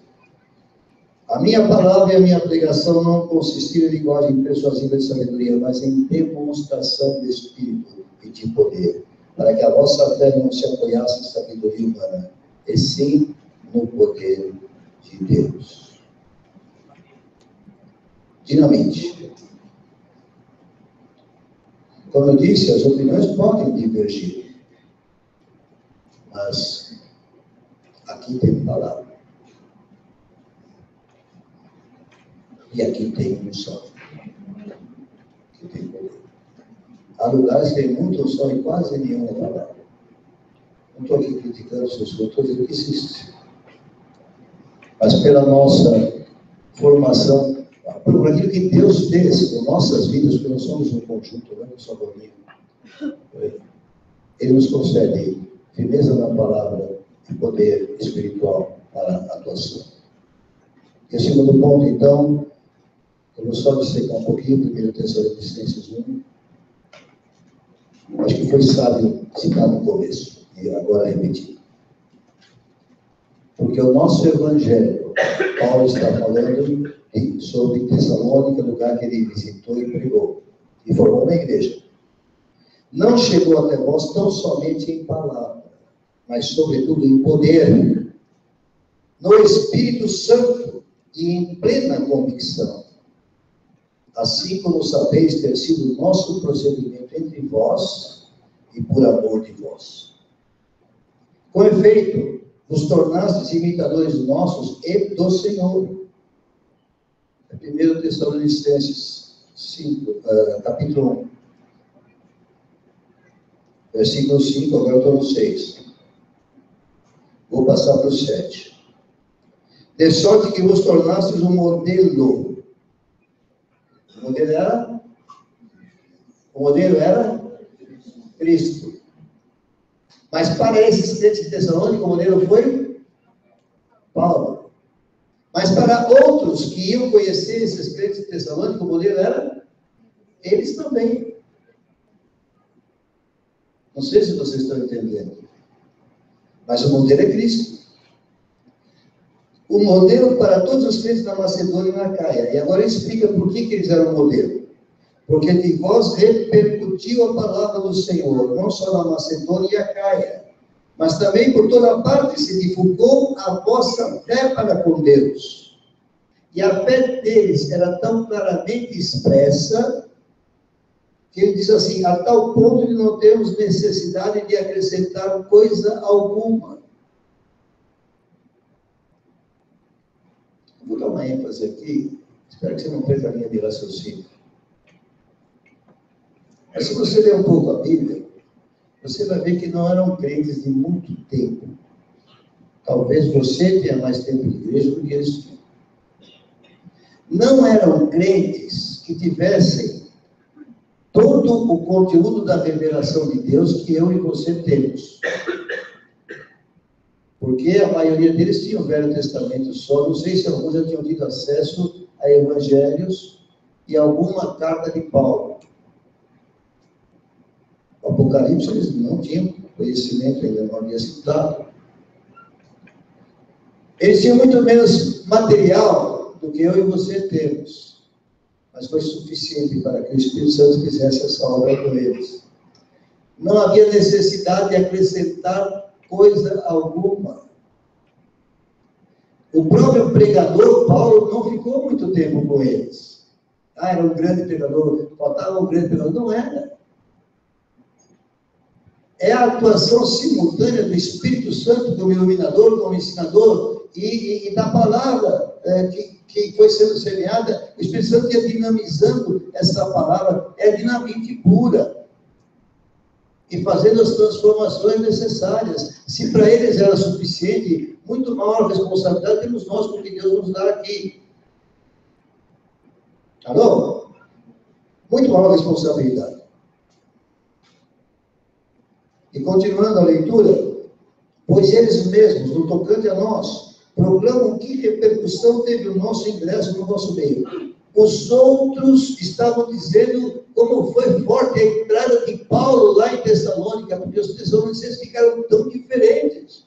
A minha palavra e a minha pregação não consistiram em linguagem persuasiva de sabedoria, mas em demonstração de espírito e de poder, para que a vossa fé não se apoiasse em sabedoria humana, e sim no poder de Deus. Dinamite. Como eu disse, as opiniões podem divergir, mas aqui tem palavra. E aqui tem unção. Aqui tem poder. Há lugares que tem muita unção e quase nenhuma palavra. Não estou aqui criticando os seus, eu estou dizendo que existe. Mas pela nossa formação, por aquilo que Deus fez com nossas vidas, porque nós somos um conjunto, não é só bolinho. Ele nos concede firmeza na palavra e poder espiritual para a atuação. E o segundo ponto, então, eu vou só dissecar um pouquinho, 1 Tessalonicenses 1. Acho que foi sábio citar no começo, e agora repetir. Porque o nosso evangelho, Paulo está falando sobre Tessalônica, lugar que ele visitou e pregou, e formou uma igreja. Não chegou até vós tão somente em palavra, mas sobretudo em poder, no Espírito Santo e em plena convicção. Assim como sabeis ter sido o nosso procedimento entre vós e por amor de vós. Com efeito, vos tornastes imitadores nossos e do Senhor. 1 Tessalonicenses 5, capítulo 1. Versículo 5, agora eu estou no 6. Vou passar para o 7. De sorte que vos tornastes um modelo. O modelo era Cristo. Mas para esses crentes de Tessalônica, o modelo foi Paulo. Mas para outros que iam conhecer esses crentes de Tessalônica, o modelo era eles também. Não sei se vocês estão entendendo. Mas o modelo é Cristo. O modelo para todos os crentes da Macedônia e na Acaia. E agora explica por que eles eram modelo. Porque de vós repercutiu a palavra do Senhor, não só na Macedônia e Acaia, mas também por toda parte se divulgou a vossa fé para com Deus. E a fé deles era tão claramente expressa, que ele diz assim, a tal ponto de não termos necessidade de acrescentar coisa alguma. Vou dar uma ênfase aqui, espero que você não perca a linha de raciocínio. Mas se você ler um pouco a Bíblia, você vai ver que não eram crentes de muito tempo. Talvez você tenha mais tempo de igreja do que eles tinham. Não eram crentes que tivessem todo o conteúdo da revelação de Deus que eu e você temos. Porque a maioria deles tinha o Velho Testamento só, não sei se alguns já tinham tido acesso a evangelhos e alguma carta de Paulo. O Apocalipse eles não tinham conhecimento, ainda não havia sido dado. Eles tinham muito menos material do que eu e você temos. Mas foi suficiente para que o Espírito Santo fizesse essa obra com eles. Não havia necessidade de acrescentar coisa alguma. O próprio pregador, Paulo, não ficou muito tempo com eles. Era um grande pregador, faltava um grande pregador. Não era. É a atuação simultânea do Espírito Santo como iluminador, como ensinador, e da palavra que foi sendo semeada. O Espírito Santo ia dinamizando essa palavra, é dinamite pura, e fazendo as transformações necessárias. Se para eles era suficiente, muito maior responsabilidade temos nós, porque Deus nos dá aqui. Alô? Muito maior responsabilidade. E continuando a leitura, pois eles mesmos, no tocante a nós, proclamam que repercussão teve o nosso ingresso no nosso meio. Os outros estavam dizendo como foi forte a entrada de Paulo lá em Tessalônica, porque os tessalonicenses ficaram tão diferentes.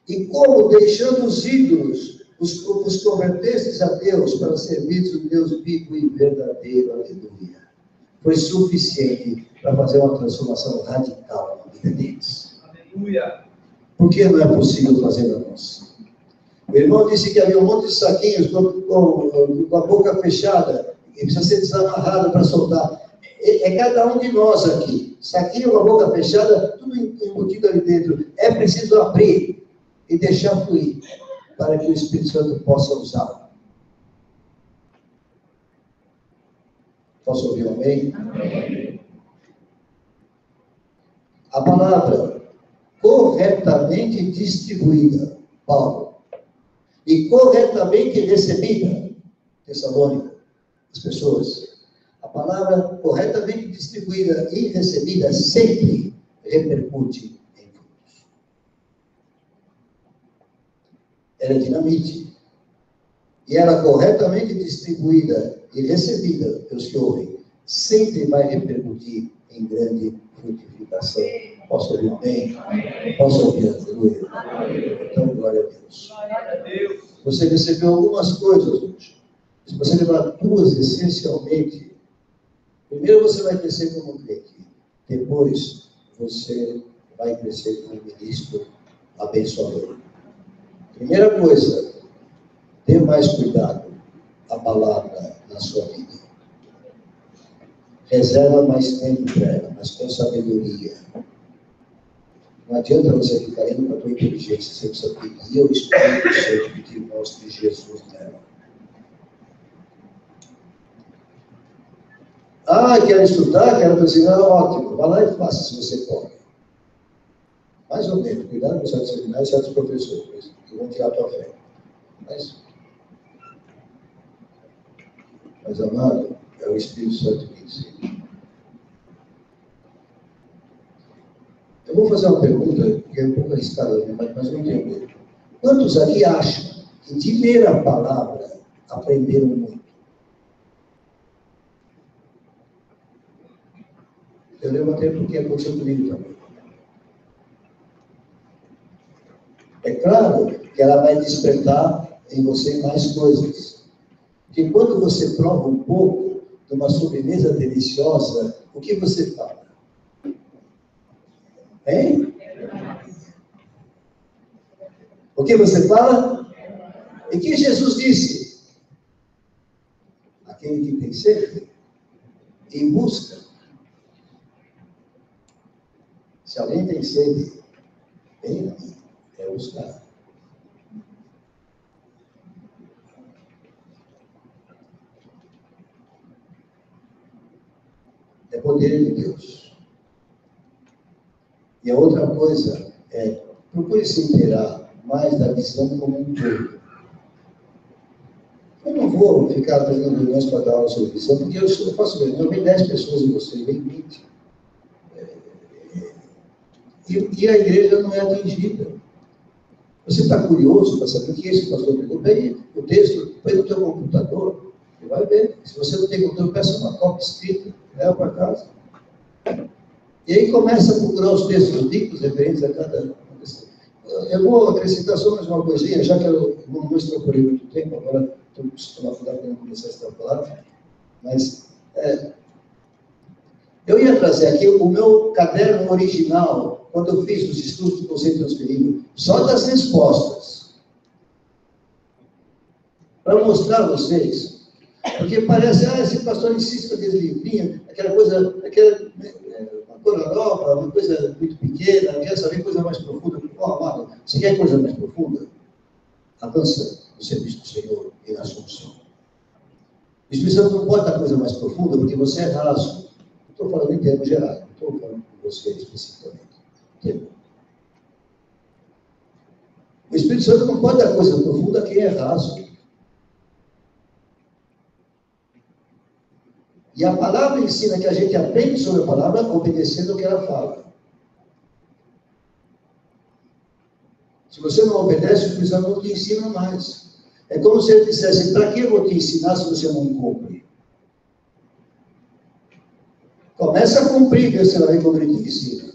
E como, deixando os ídolos, os convertestes a Deus para servir o Deus vivo e verdadeiro. Aleluia. Foi suficiente para fazer uma transformação radical na vida deles. Aleluia. Por que não é possível fazer na nossa? O irmão disse que havia um monte de saquinhos com a boca fechada e precisa ser desamarrado para soltar. É cada um de nós aqui. Saquinho com a boca fechada, tudo embutido ali dentro. É preciso abrir e deixar fluir para que o Espírito Santo possa usá-lo. Posso ouvir um amém? Amém. A palavra corretamente distribuída, Paulo, e corretamente recebida, Tessalônica, as pessoas, A palavra corretamente distribuída e recebida sempre repercute em frutos. Ela é dinamite. E ela corretamente distribuída e recebida pelos que ouvem, sempre vai repercutir em grande frutificação. Posso ouvir bem? Posso ouvir aleluia? Então, glória a Deus. Você recebeu algumas coisas hoje. Se você levar duas essencialmente, primeiro você vai crescer como crente, depois você vai crescer como ministro abençoador. Primeira coisa, tenha mais cuidado a palavra na sua vida. Reserva mais tempo para ela, mas com sabedoria. Não adianta você ficar indo para a tua inteligência, você precisa pedir ao Espírito Santo que mostre Jesus nela. Quero estudar, quero ensinar, ótimo. Vai lá e faça, se você pode. Mais ou menos, cuidado com certos seminários e certos professores, que vão tirar a tua fé. Mas, amado, é o Espírito Santo que ensina. Eu vou fazer uma pergunta, que é um pouco arriscada, mas não tenho medo. Quantos aqui acham que de ler a palavra aprenderam muito? Eu levantei porque aconteceu comigo também. É claro que ela vai despertar em você mais coisas. Porque quando você prova um pouco de uma sobremesa deliciosa, o que você fala? Hein? O que você fala? E que Jesus disse? Aquele que tem sede, em busca. Se alguém tem sede, vem aqui, é buscar. É poder de Deus. E a outra coisa é, procure se inteirar mais da visão como um todo. Eu não vou ficar fazendo reuniões para dar aula sobre visão, porque eu faço reunião, vem 10 pessoas em você, vem 20. E a igreja não é atingida. Você está curioso para saber o que esse pastor pegou? Bem, o texto, põe no teu computador, você vai ver. Se você não tem computador, peça uma cópia escrita, leva para casa. E aí começa a procurar os textos bíblicos referentes a cada. Eu vou acrescentar só mais uma coisinha, já que eu não extrapolei muito tempo, agora estou na faculdade para não começar a extrapolar, mas eu ia trazer aqui o meu caderno original, quando eu fiz os estudos do conceito transferível, só das respostas, para mostrar a vocês, porque parece, esse pastor insiste com aqueles livrinhos, aquela coisa, uma coisa uma coisa muito pequena, quer saber coisa mais profunda. Amado, você quer coisa mais profunda? Avança no serviço do Senhor e na Assunção. O Espírito Santo não pode dar coisa mais profunda, porque você é raso. Estou falando em termos gerais, não estou falando com você especificamente. Entendeu? O Espírito Santo não pode dar coisa profunda a quem é raso. E a palavra ensina que a gente aprende sobre a palavra obedecendo o que ela fala. Se você não obedece, o Espírito Santo não te ensina mais. É como se ele dissesse, para que eu vou te ensinar se você não cumpre? Começa a cumprir, que você vai ver como ele te ensina.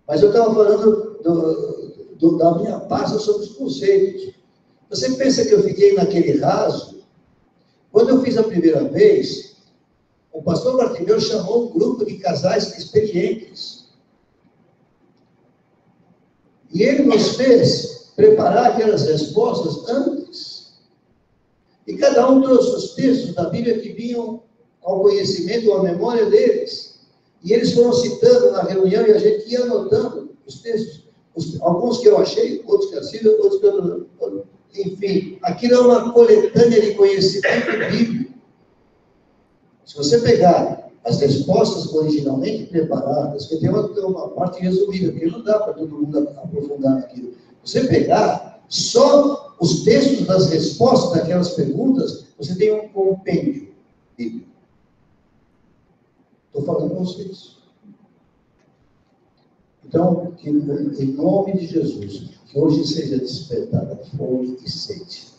Mas eu estava falando da minha pasta sobre os conceitos. Você pensa que eu fiquei naquele raso? Quando eu fiz a primeira vez, o pastor Bartimeu chamou um grupo de casais experientes. E ele nos fez preparar aquelas respostas antes. E cada um trouxe os textos da Bíblia que vinham ao conhecimento, à memória deles. E eles foram citando na reunião e a gente ia anotando os textos. Alguns que eu achei, outros que eu assino, outros que eu não. Enfim, aquilo é uma coletânea de conhecimento bíblico. Se você pegar as respostas originalmente preparadas, que tem uma parte resumida, porque não dá para todo mundo aprofundar naquilo. Você pegar só os textos das respostas daquelas perguntas, você tem um compêndio. falando com vocês. Então, que em nome de Jesus, que hoje seja despertada fome e sede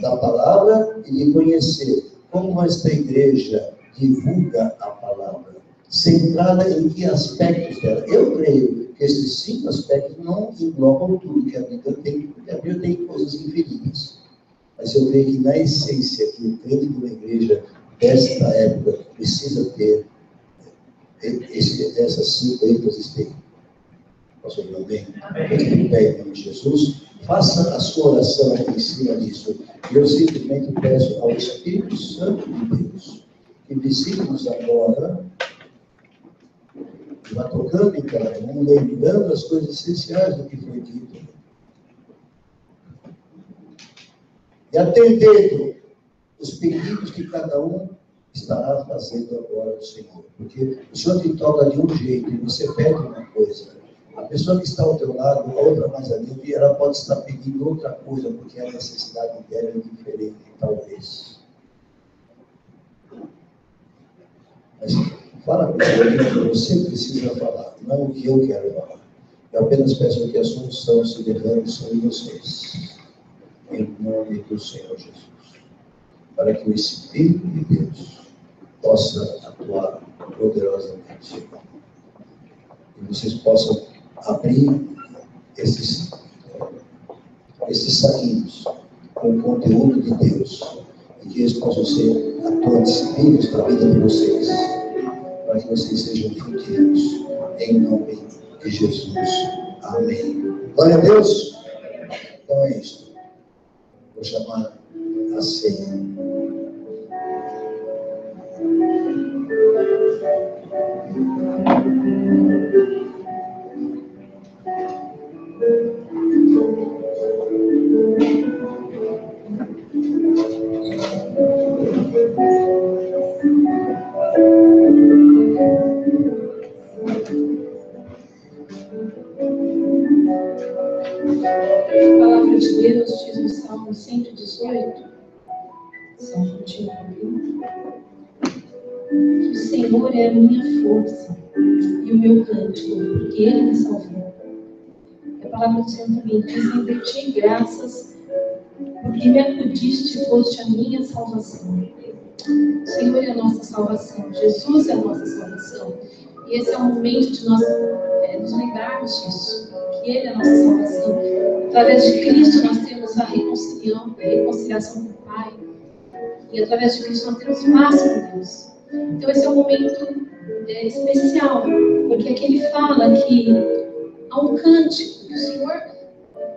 da palavra e de conhecer como esta igreja divulga a palavra, centrada em que aspectos dela. Eu creio que esses 5 aspectos não englobam tudo que a Bíblia tem, porque a Bíblia tem coisas infinitas. Mas eu creio que na essência que o crente de uma igreja desta época precisa ter essas 5 ênfases têm. Posso ouvir bem? Em nome de Jesus, faça a sua oração em cima disso. E eu simplesmente peço ao Espírito Santo de Deus que visite-nos agora, que vá tocando em cada um, lembrando as coisas essenciais do que foi dito. E atendendo os pedidos que cada um estará fazendo agora ao Senhor. Porque o Senhor te toca de um jeito e você pede uma coisa. A pessoa que está ao teu lado, a outra mais adiante, ela pode estar pedindo outra coisa, porque a necessidade dela é diferente, talvez. Mas fala para o que você precisa falar, não o que eu quero falar. Eu apenas peço que a solução se derrame sobre vocês. Em nome do Senhor Jesus. Para que o Espírito de Deus possa atuar poderosamente. E vocês possam abrir esses saquinhos com o conteúdo de Deus. E que eles possam ser atuantes vivos na vida de vocês. Para que vocês sejam frutíferos. Em nome de Jesus. Amém. Glória a Deus. Então é isso. Vou chamar a ceia.
A palavra de Deus diz no Salmo 118, Salmo antigo, que o Senhor é a minha força e o meu cântico, porque Ele me salvou. A palavra do Senhor também diz: render-te graças, porque me acudiste e foste a minha salvação. O Senhor é a nossa salvação, Jesus é a nossa salvação. E esse é o momento de nós nos lembrarmos disso, que Ele é a nossa salvação. Através de Cristo nós temos a reconciliação com o Pai. E através de Cristo nós temos paz com Deus. Então esse é um momento especial, porque aqui ele fala que há um cântico, que o Senhor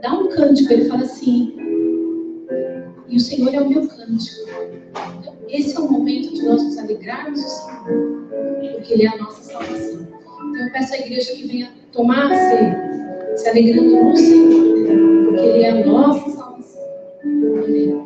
dá um cântico, ele fala assim, e o Senhor é o meu cântico. Então esse é o momento de nós nos alegrarmos do Senhor, porque Ele é a nossa salvação. Então eu peço à igreja que venha tomar a ceia, se alegrando no Senhor, porque Ele é a nossa salvação. Amém.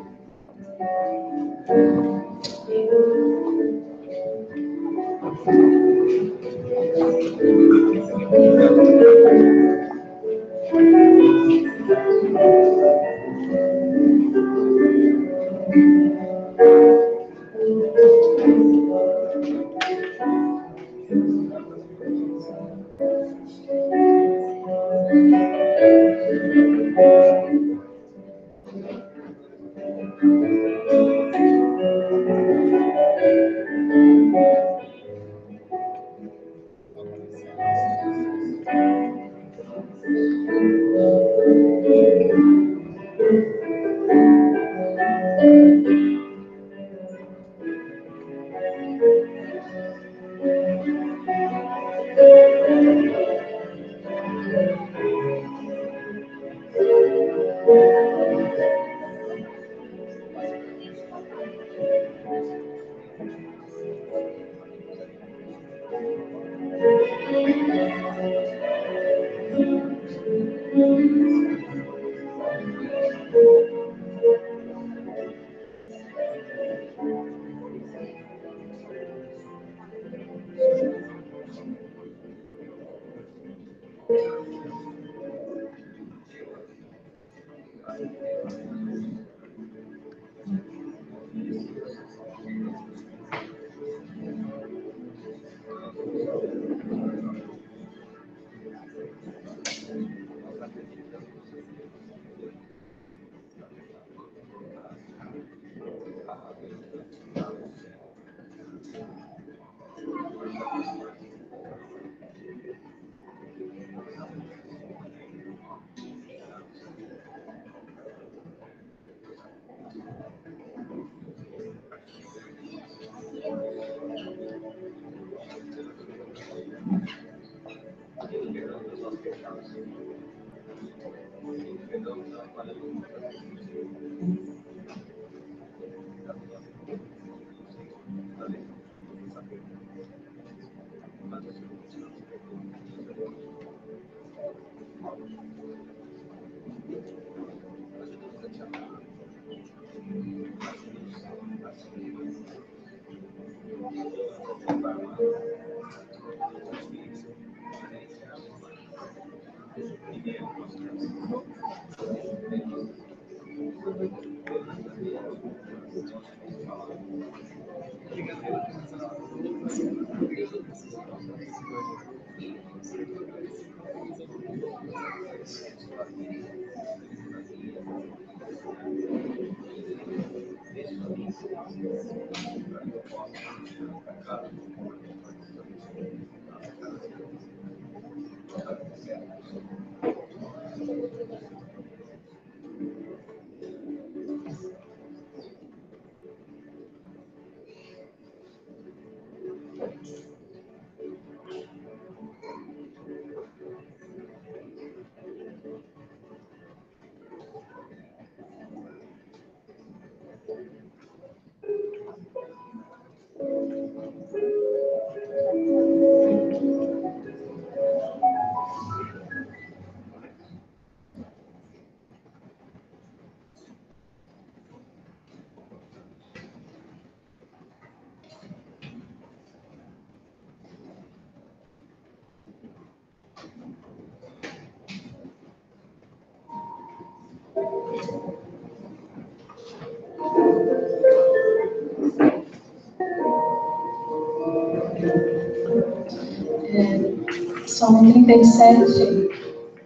Salmo 37,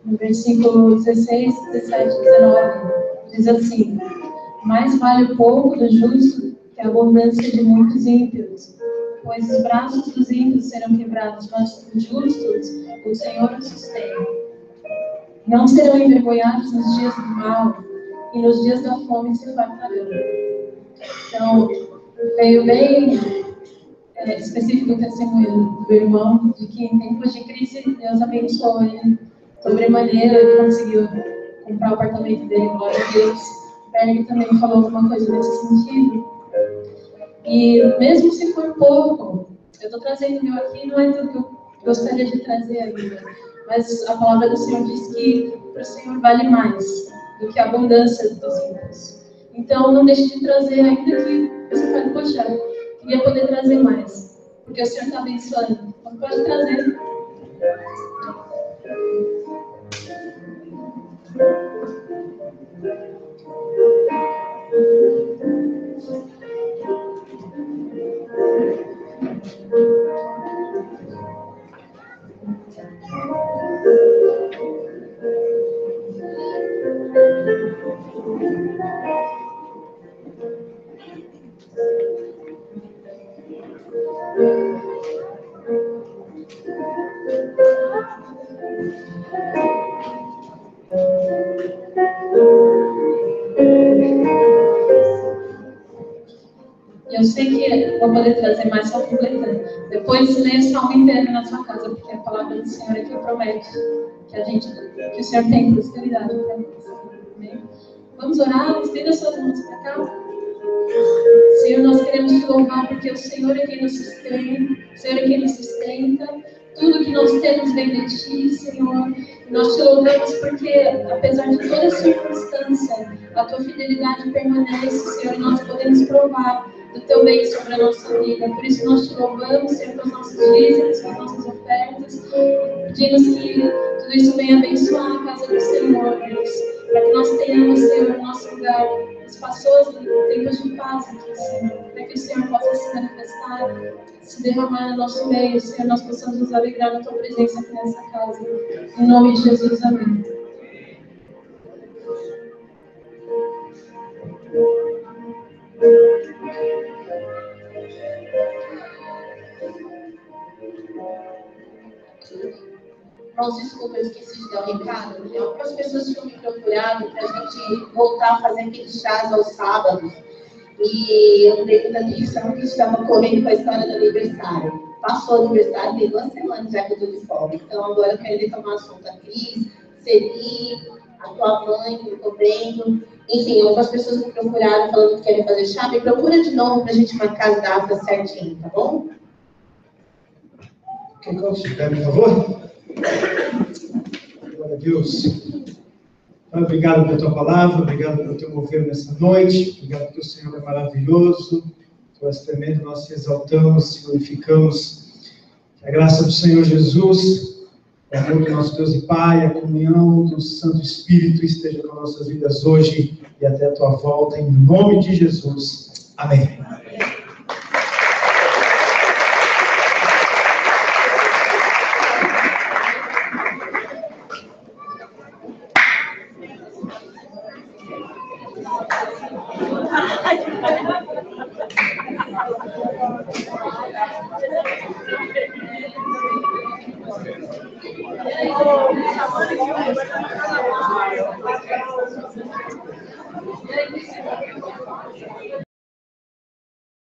no versículo 16, 17, 19, diz assim: mais vale o pouco do justo que a abundância de muitos ímpios, pois os braços dos ímpios serão quebrados, mas dos justos o Senhor os sustém. Não serão envergonhados nos dias do mal, e nos dias da fome se fartarão. Então, veio bem específico o testemunho do irmão, de que em tempos de crise Deus abençoou ele sobremaneira, ele conseguiu comprar o apartamento dele, glória a Deus. Berg também falou alguma coisa nesse sentido. E mesmo se for pouco, eu estou trazendo o meu aqui, não é tudo que eu gostaria de trazer ainda, mas a palavra do Senhor diz que para o Senhor vale mais do que a abundância dos ímpios. Então, não deixe de trazer, ainda que você fale, poxa, queria poder trazer mais, porque o Senhor está abençoando. Então, pode trazer. Eu sei que vou poder trazer mais só completando. Depois leia o salmo inteiro na sua casa, porque a palavra do Senhor aqui promete que o Senhor tem prosperidade para nós. Amém? Vamos orar? Estenda suas mãos para cá. Senhor, nós queremos te louvar porque o Senhor é quem nos sustenta, o Senhor é quem nos sustenta. Tudo que nós temos vem de ti, Senhor. Nós te louvamos porque, apesar de toda circunstância, a tua fidelidade permanece, Senhor, e nós podemos provar do teu bem sobre a nossa vida. Por isso nós te louvamos, Senhor, com os nossos dízimos, com as nossas ofertas. Pedimos que tudo isso venha abençoar a casa do Senhor, Deus, para que nós tenhamos, Senhor, no nosso lugar espaçoso, tempos de paz aqui, Senhor, para que o Senhor possa se manifestar, se derramar no nosso meio, Senhor, nós possamos nos alegrar na tua presença aqui nessa casa. Em nome de Jesus, amém.
Irmãos, desculpa, eu esqueci de dar um recado. Algumas pessoas tinham me procurado para a gente voltar a fazer aqueles chás aos sábados. E eu dei muita atenção que estava correndo com a história do aniversário. Passou o aniversário, tem 2 semanas já que eu estou de folga. Então agora eu quero retomar o assunto da Cris, Celi, a tua mãe, que eu estou vendo. Enfim, algumas pessoas me procuraram falando que querem fazer chá. Me procura de novo para a gente marcar as datas certinho, tá bom?
Quem estiver, por favor? Glória a Deus. Pai, obrigado pela tua palavra, obrigado pelo teu mover nessa noite, obrigado porque o Senhor é maravilhoso, tu és tremendo, nós te exaltamos, te glorificamos. Que a graça do Senhor Jesus, o amor do nosso Deus e Pai, a comunhão do Santo Espírito esteja com nossas vidas hoje e até a tua volta, em nome de Jesus. Amém.